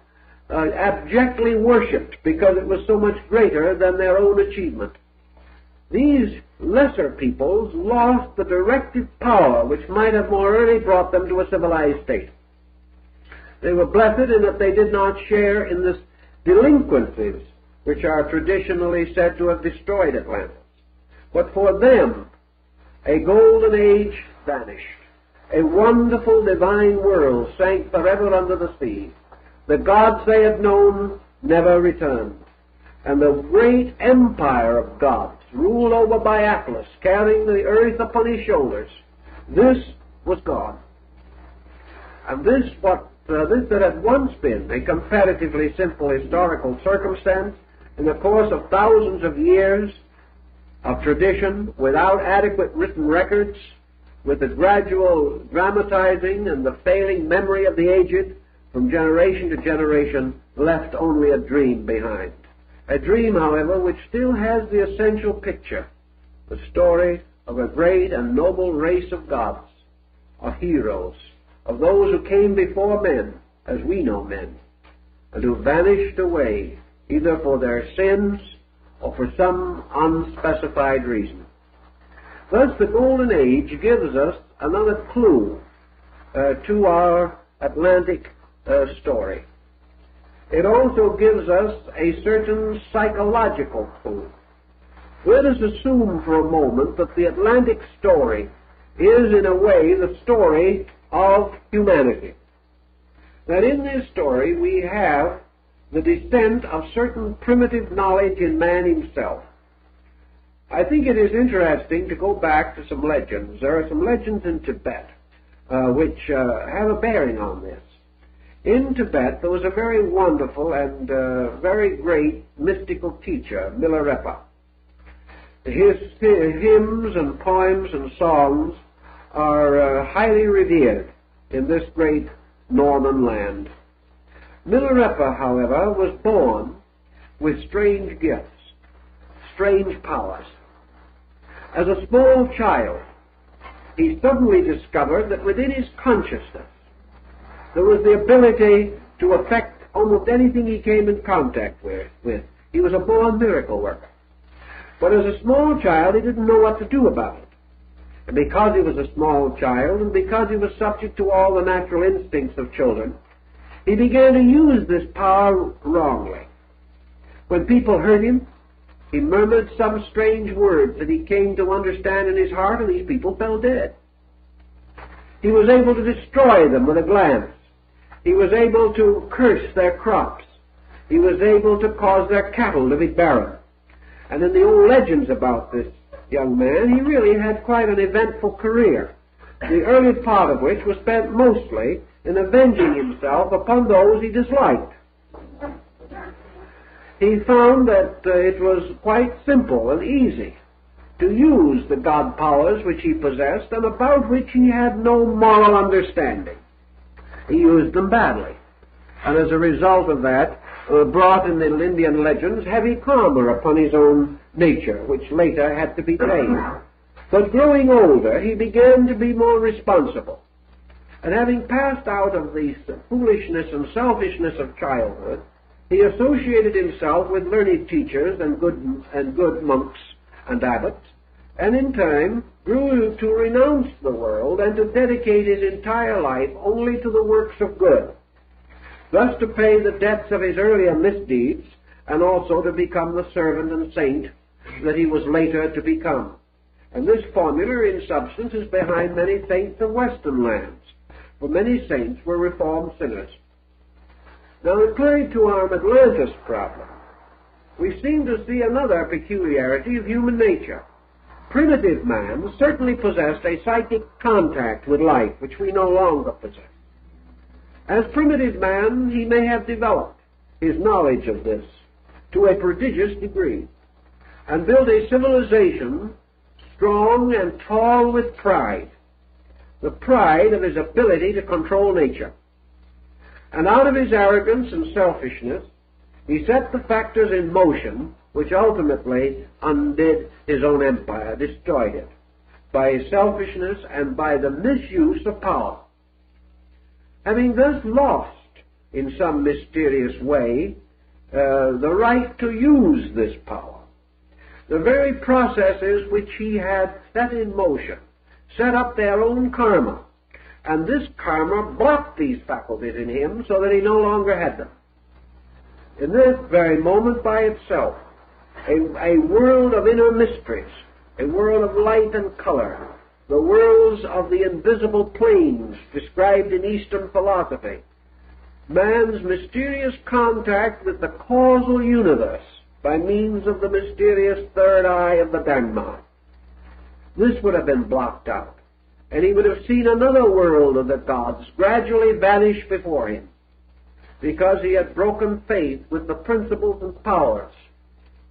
abjectly worshipped because it was so much greater than their own achievement. These lesser peoples lost the directive power which might have more early brought them to a civilized state. They were blessed in that they did not share in the delinquencies which are traditionally said to have destroyed Atlantis. But for them, a golden age vanished. A wonderful divine world sank forever under the sea. The gods they had known never returned. And the great empire of gods, ruled over by Atlas, carrying the earth upon his shoulders, this was gone. And this that had once been a comparatively simple historical circumstance, in the course of thousands of years of tradition, without adequate written records, with the gradual dramatizing and the failing memory of the aged, from generation to generation, left only a dream behind. A dream, however, which still has the essential picture, the story of a great and noble race of gods, of heroes, of those who came before men, as we know men, and who vanished away, either for their sins or for some unspecified reason. Thus, the Golden Age gives us another clue to our Atlantic story. It also gives us a certain psychological clue. Let us assume for a moment that the Atlantic story is, in a way, the story of humanity. That in this story we have the descent of certain primitive knowledge in man himself. I think it is interesting to go back to some legends. There are some legends in Tibet which have a bearing on this. In Tibet there was a very wonderful and very great mystical teacher, Milarepa. His hymns and poems and songs are highly revered in this great Norman land. Milarepa, however, was born with strange gifts, strange powers. As a small child, he suddenly discovered that within his consciousness there was the ability to affect almost anything he came in contact with. He was a born miracle worker. But as a small child, he didn't know what to do about it. And because he was a small child, and because he was subject to all the natural instincts of children, he began to use this power wrongly. When people heard him, he murmured some strange words that he came to understand in his heart, and these people fell dead. He was able to destroy them with a glance. He was able to curse their crops. He was able to cause their cattle to be barren. And in the old legends about this young man, he really had quite an eventful career, the early part of which was spent mostly in avenging himself upon those he disliked. He found that it was quite simple and easy to use the God powers which he possessed and about which he had no moral understanding. He used them badly, and as a result of that brought in the Indian legends heavy karma upon his own nature, which later had to be tamed. But growing older, he began to be more responsible, and having passed out of the foolishness and selfishness of childhood, he associated himself with learned teachers and good monks and abbots, and in time grew to renounce the world and to dedicate his entire life only to the works of good, thus to pay the debts of his earlier misdeeds and also to become the servant and saint that he was later to become. And this formula in substance is behind many saints of Western lands, for many saints were reformed sinners. Now, applied to our Atlantis problem, we seem to see another peculiarity of human nature. Primitive man certainly possessed a psychic contact with life, which we no longer possess. As primitive man, he may have developed his knowledge of this to a prodigious degree, and built a civilization strong and tall with pride, the pride of his ability to control nature. And out of his arrogance and selfishness, he set the factors in motion which ultimately undid his own empire, destroyed it, by his selfishness and by the misuse of power. Having thus lost, in some mysterious way, the right to use this power, the very processes which he had set in motion set up their own karma, and this karma blocked these faculties in him so that he no longer had them. In this very moment by itself, a world of inner mysteries, a world of light and color, the worlds of the invisible planes described in Eastern philosophy, man's mysterious contact with the causal universe by means of the mysterious third eye of the Dharma. This would have been blocked out, and he would have seen another world of the gods gradually vanish before him, because he had broken faith with the principles and powers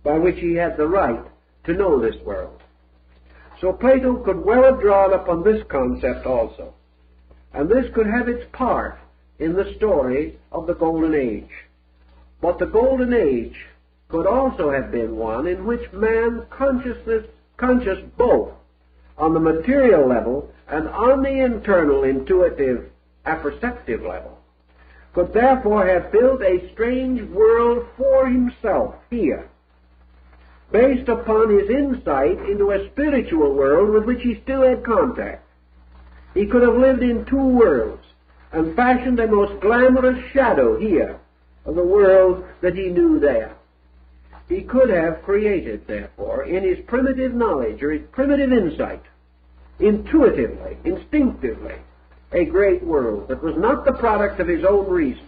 by which he had the right to know this world. So Plato could well have drawn upon this concept also, and this could have its part in the story of the Golden Age. But the Golden Age could also have been one in which man, conscious both on the material level and on the internal, intuitive, apperceptive level, could therefore have built a strange world for himself here, based upon his insight into a spiritual world with which he still had contact. He could have lived in two worlds and fashioned a most glamorous shadow here of the world that he knew there. He could have created, therefore, in his primitive knowledge or his primitive insight, intuitively, instinctively, a great world that was not the product of his own reason,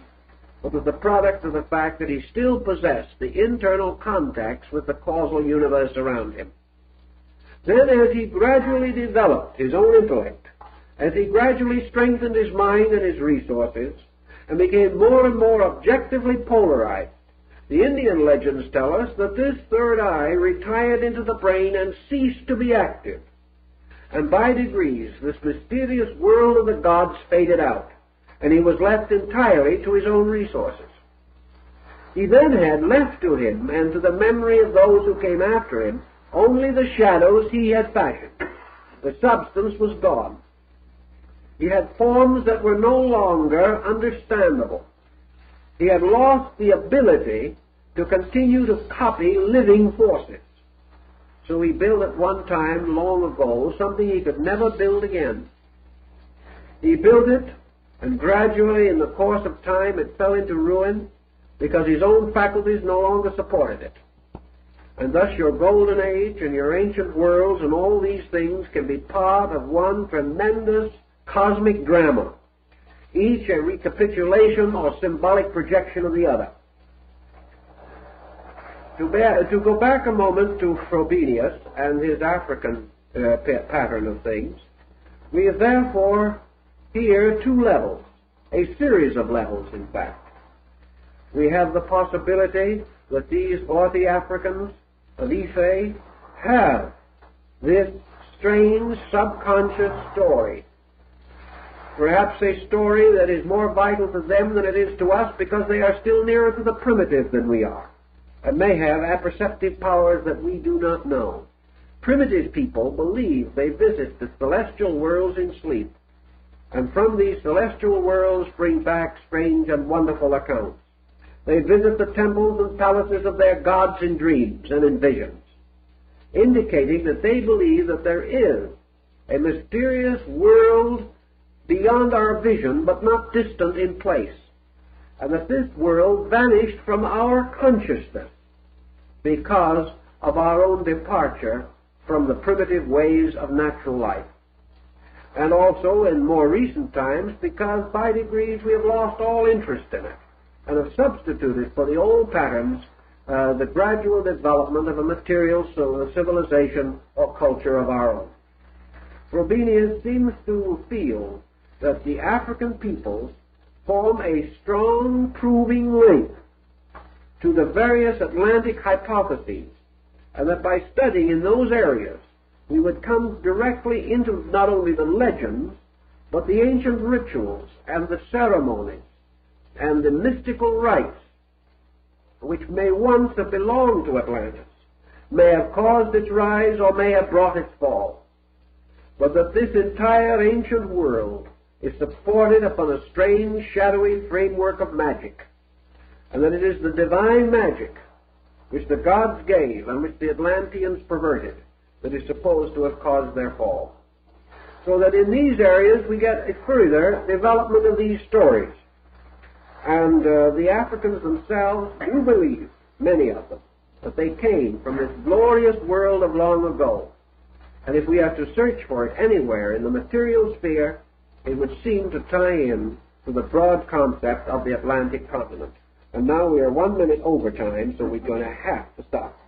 but was the product of the fact that he still possessed the internal contacts with the causal universe around him. Then, as he gradually developed his own intellect, as he gradually strengthened his mind and his resources, and became more and more objectively polarized, the Indian legends tell us that this third eye retired into the brain and ceased to be active. And by degrees, this mysterious world of the gods faded out, and he was left entirely to his own resources. He then had left to him and to the memory of those who came after him only the shadows he had fashioned. The substance was gone. He had forms that were no longer understandable. He had lost the ability to continue to copy living forces. So he built at one time, long ago, something he could never build again. He built it And gradually, in the course of time, it fell into ruin because his own faculties no longer supported it. And thus your golden age and your ancient worlds and all these things can be part of one tremendous cosmic drama, each a recapitulation or symbolic projection of the other. To go back a moment to Frobenius and his African pattern of things, we have therefore here two levels, a series of levels in fact. We have the possibility that these Orthe Africans of Ife have this strange subconscious story, perhaps a story that is more vital to them than it is to us because they are still nearer to the primitive than we are, and may have apperceptive powers that we do not know. Primitive people believe they visit the celestial worlds in sleep, and from these celestial worlds bring back strange and wonderful accounts. They visit the temples and palaces of their gods in dreams and in visions, indicating that they believe that there is a mysterious world beyond our vision, but not distant in place, and that this world vanished from our consciousness because of our own departure from the primitive ways of natural life. And also, in more recent times, because by degrees we have lost all interest in it, and have substituted for the old patterns the gradual development of a material civilization or culture of our own. Frobenius seems to feel that the African peoples form a strong proving link to the various Atlantic hypotheses, and that by studying in those areas we would come directly into not only the legends, but the ancient rituals and the ceremonies and the mystical rites which may once have belonged to Atlantis, may have caused its rise or may have brought its fall, but that this entire ancient world is supported upon a strange, shadowy framework of magic, and that it is the divine magic which the gods gave and which the Atlanteans perverted that is supposed to have caused their fall. So that in these areas we get a further development of these stories. And the Africans themselves do believe, many of them, that they came from this glorious world of long ago. And if we are to search for it anywhere in the material sphere, it would seem to tie in to the broad concept of the Atlantic continent. And now we are 1 minute over time, so we're going to have to stop.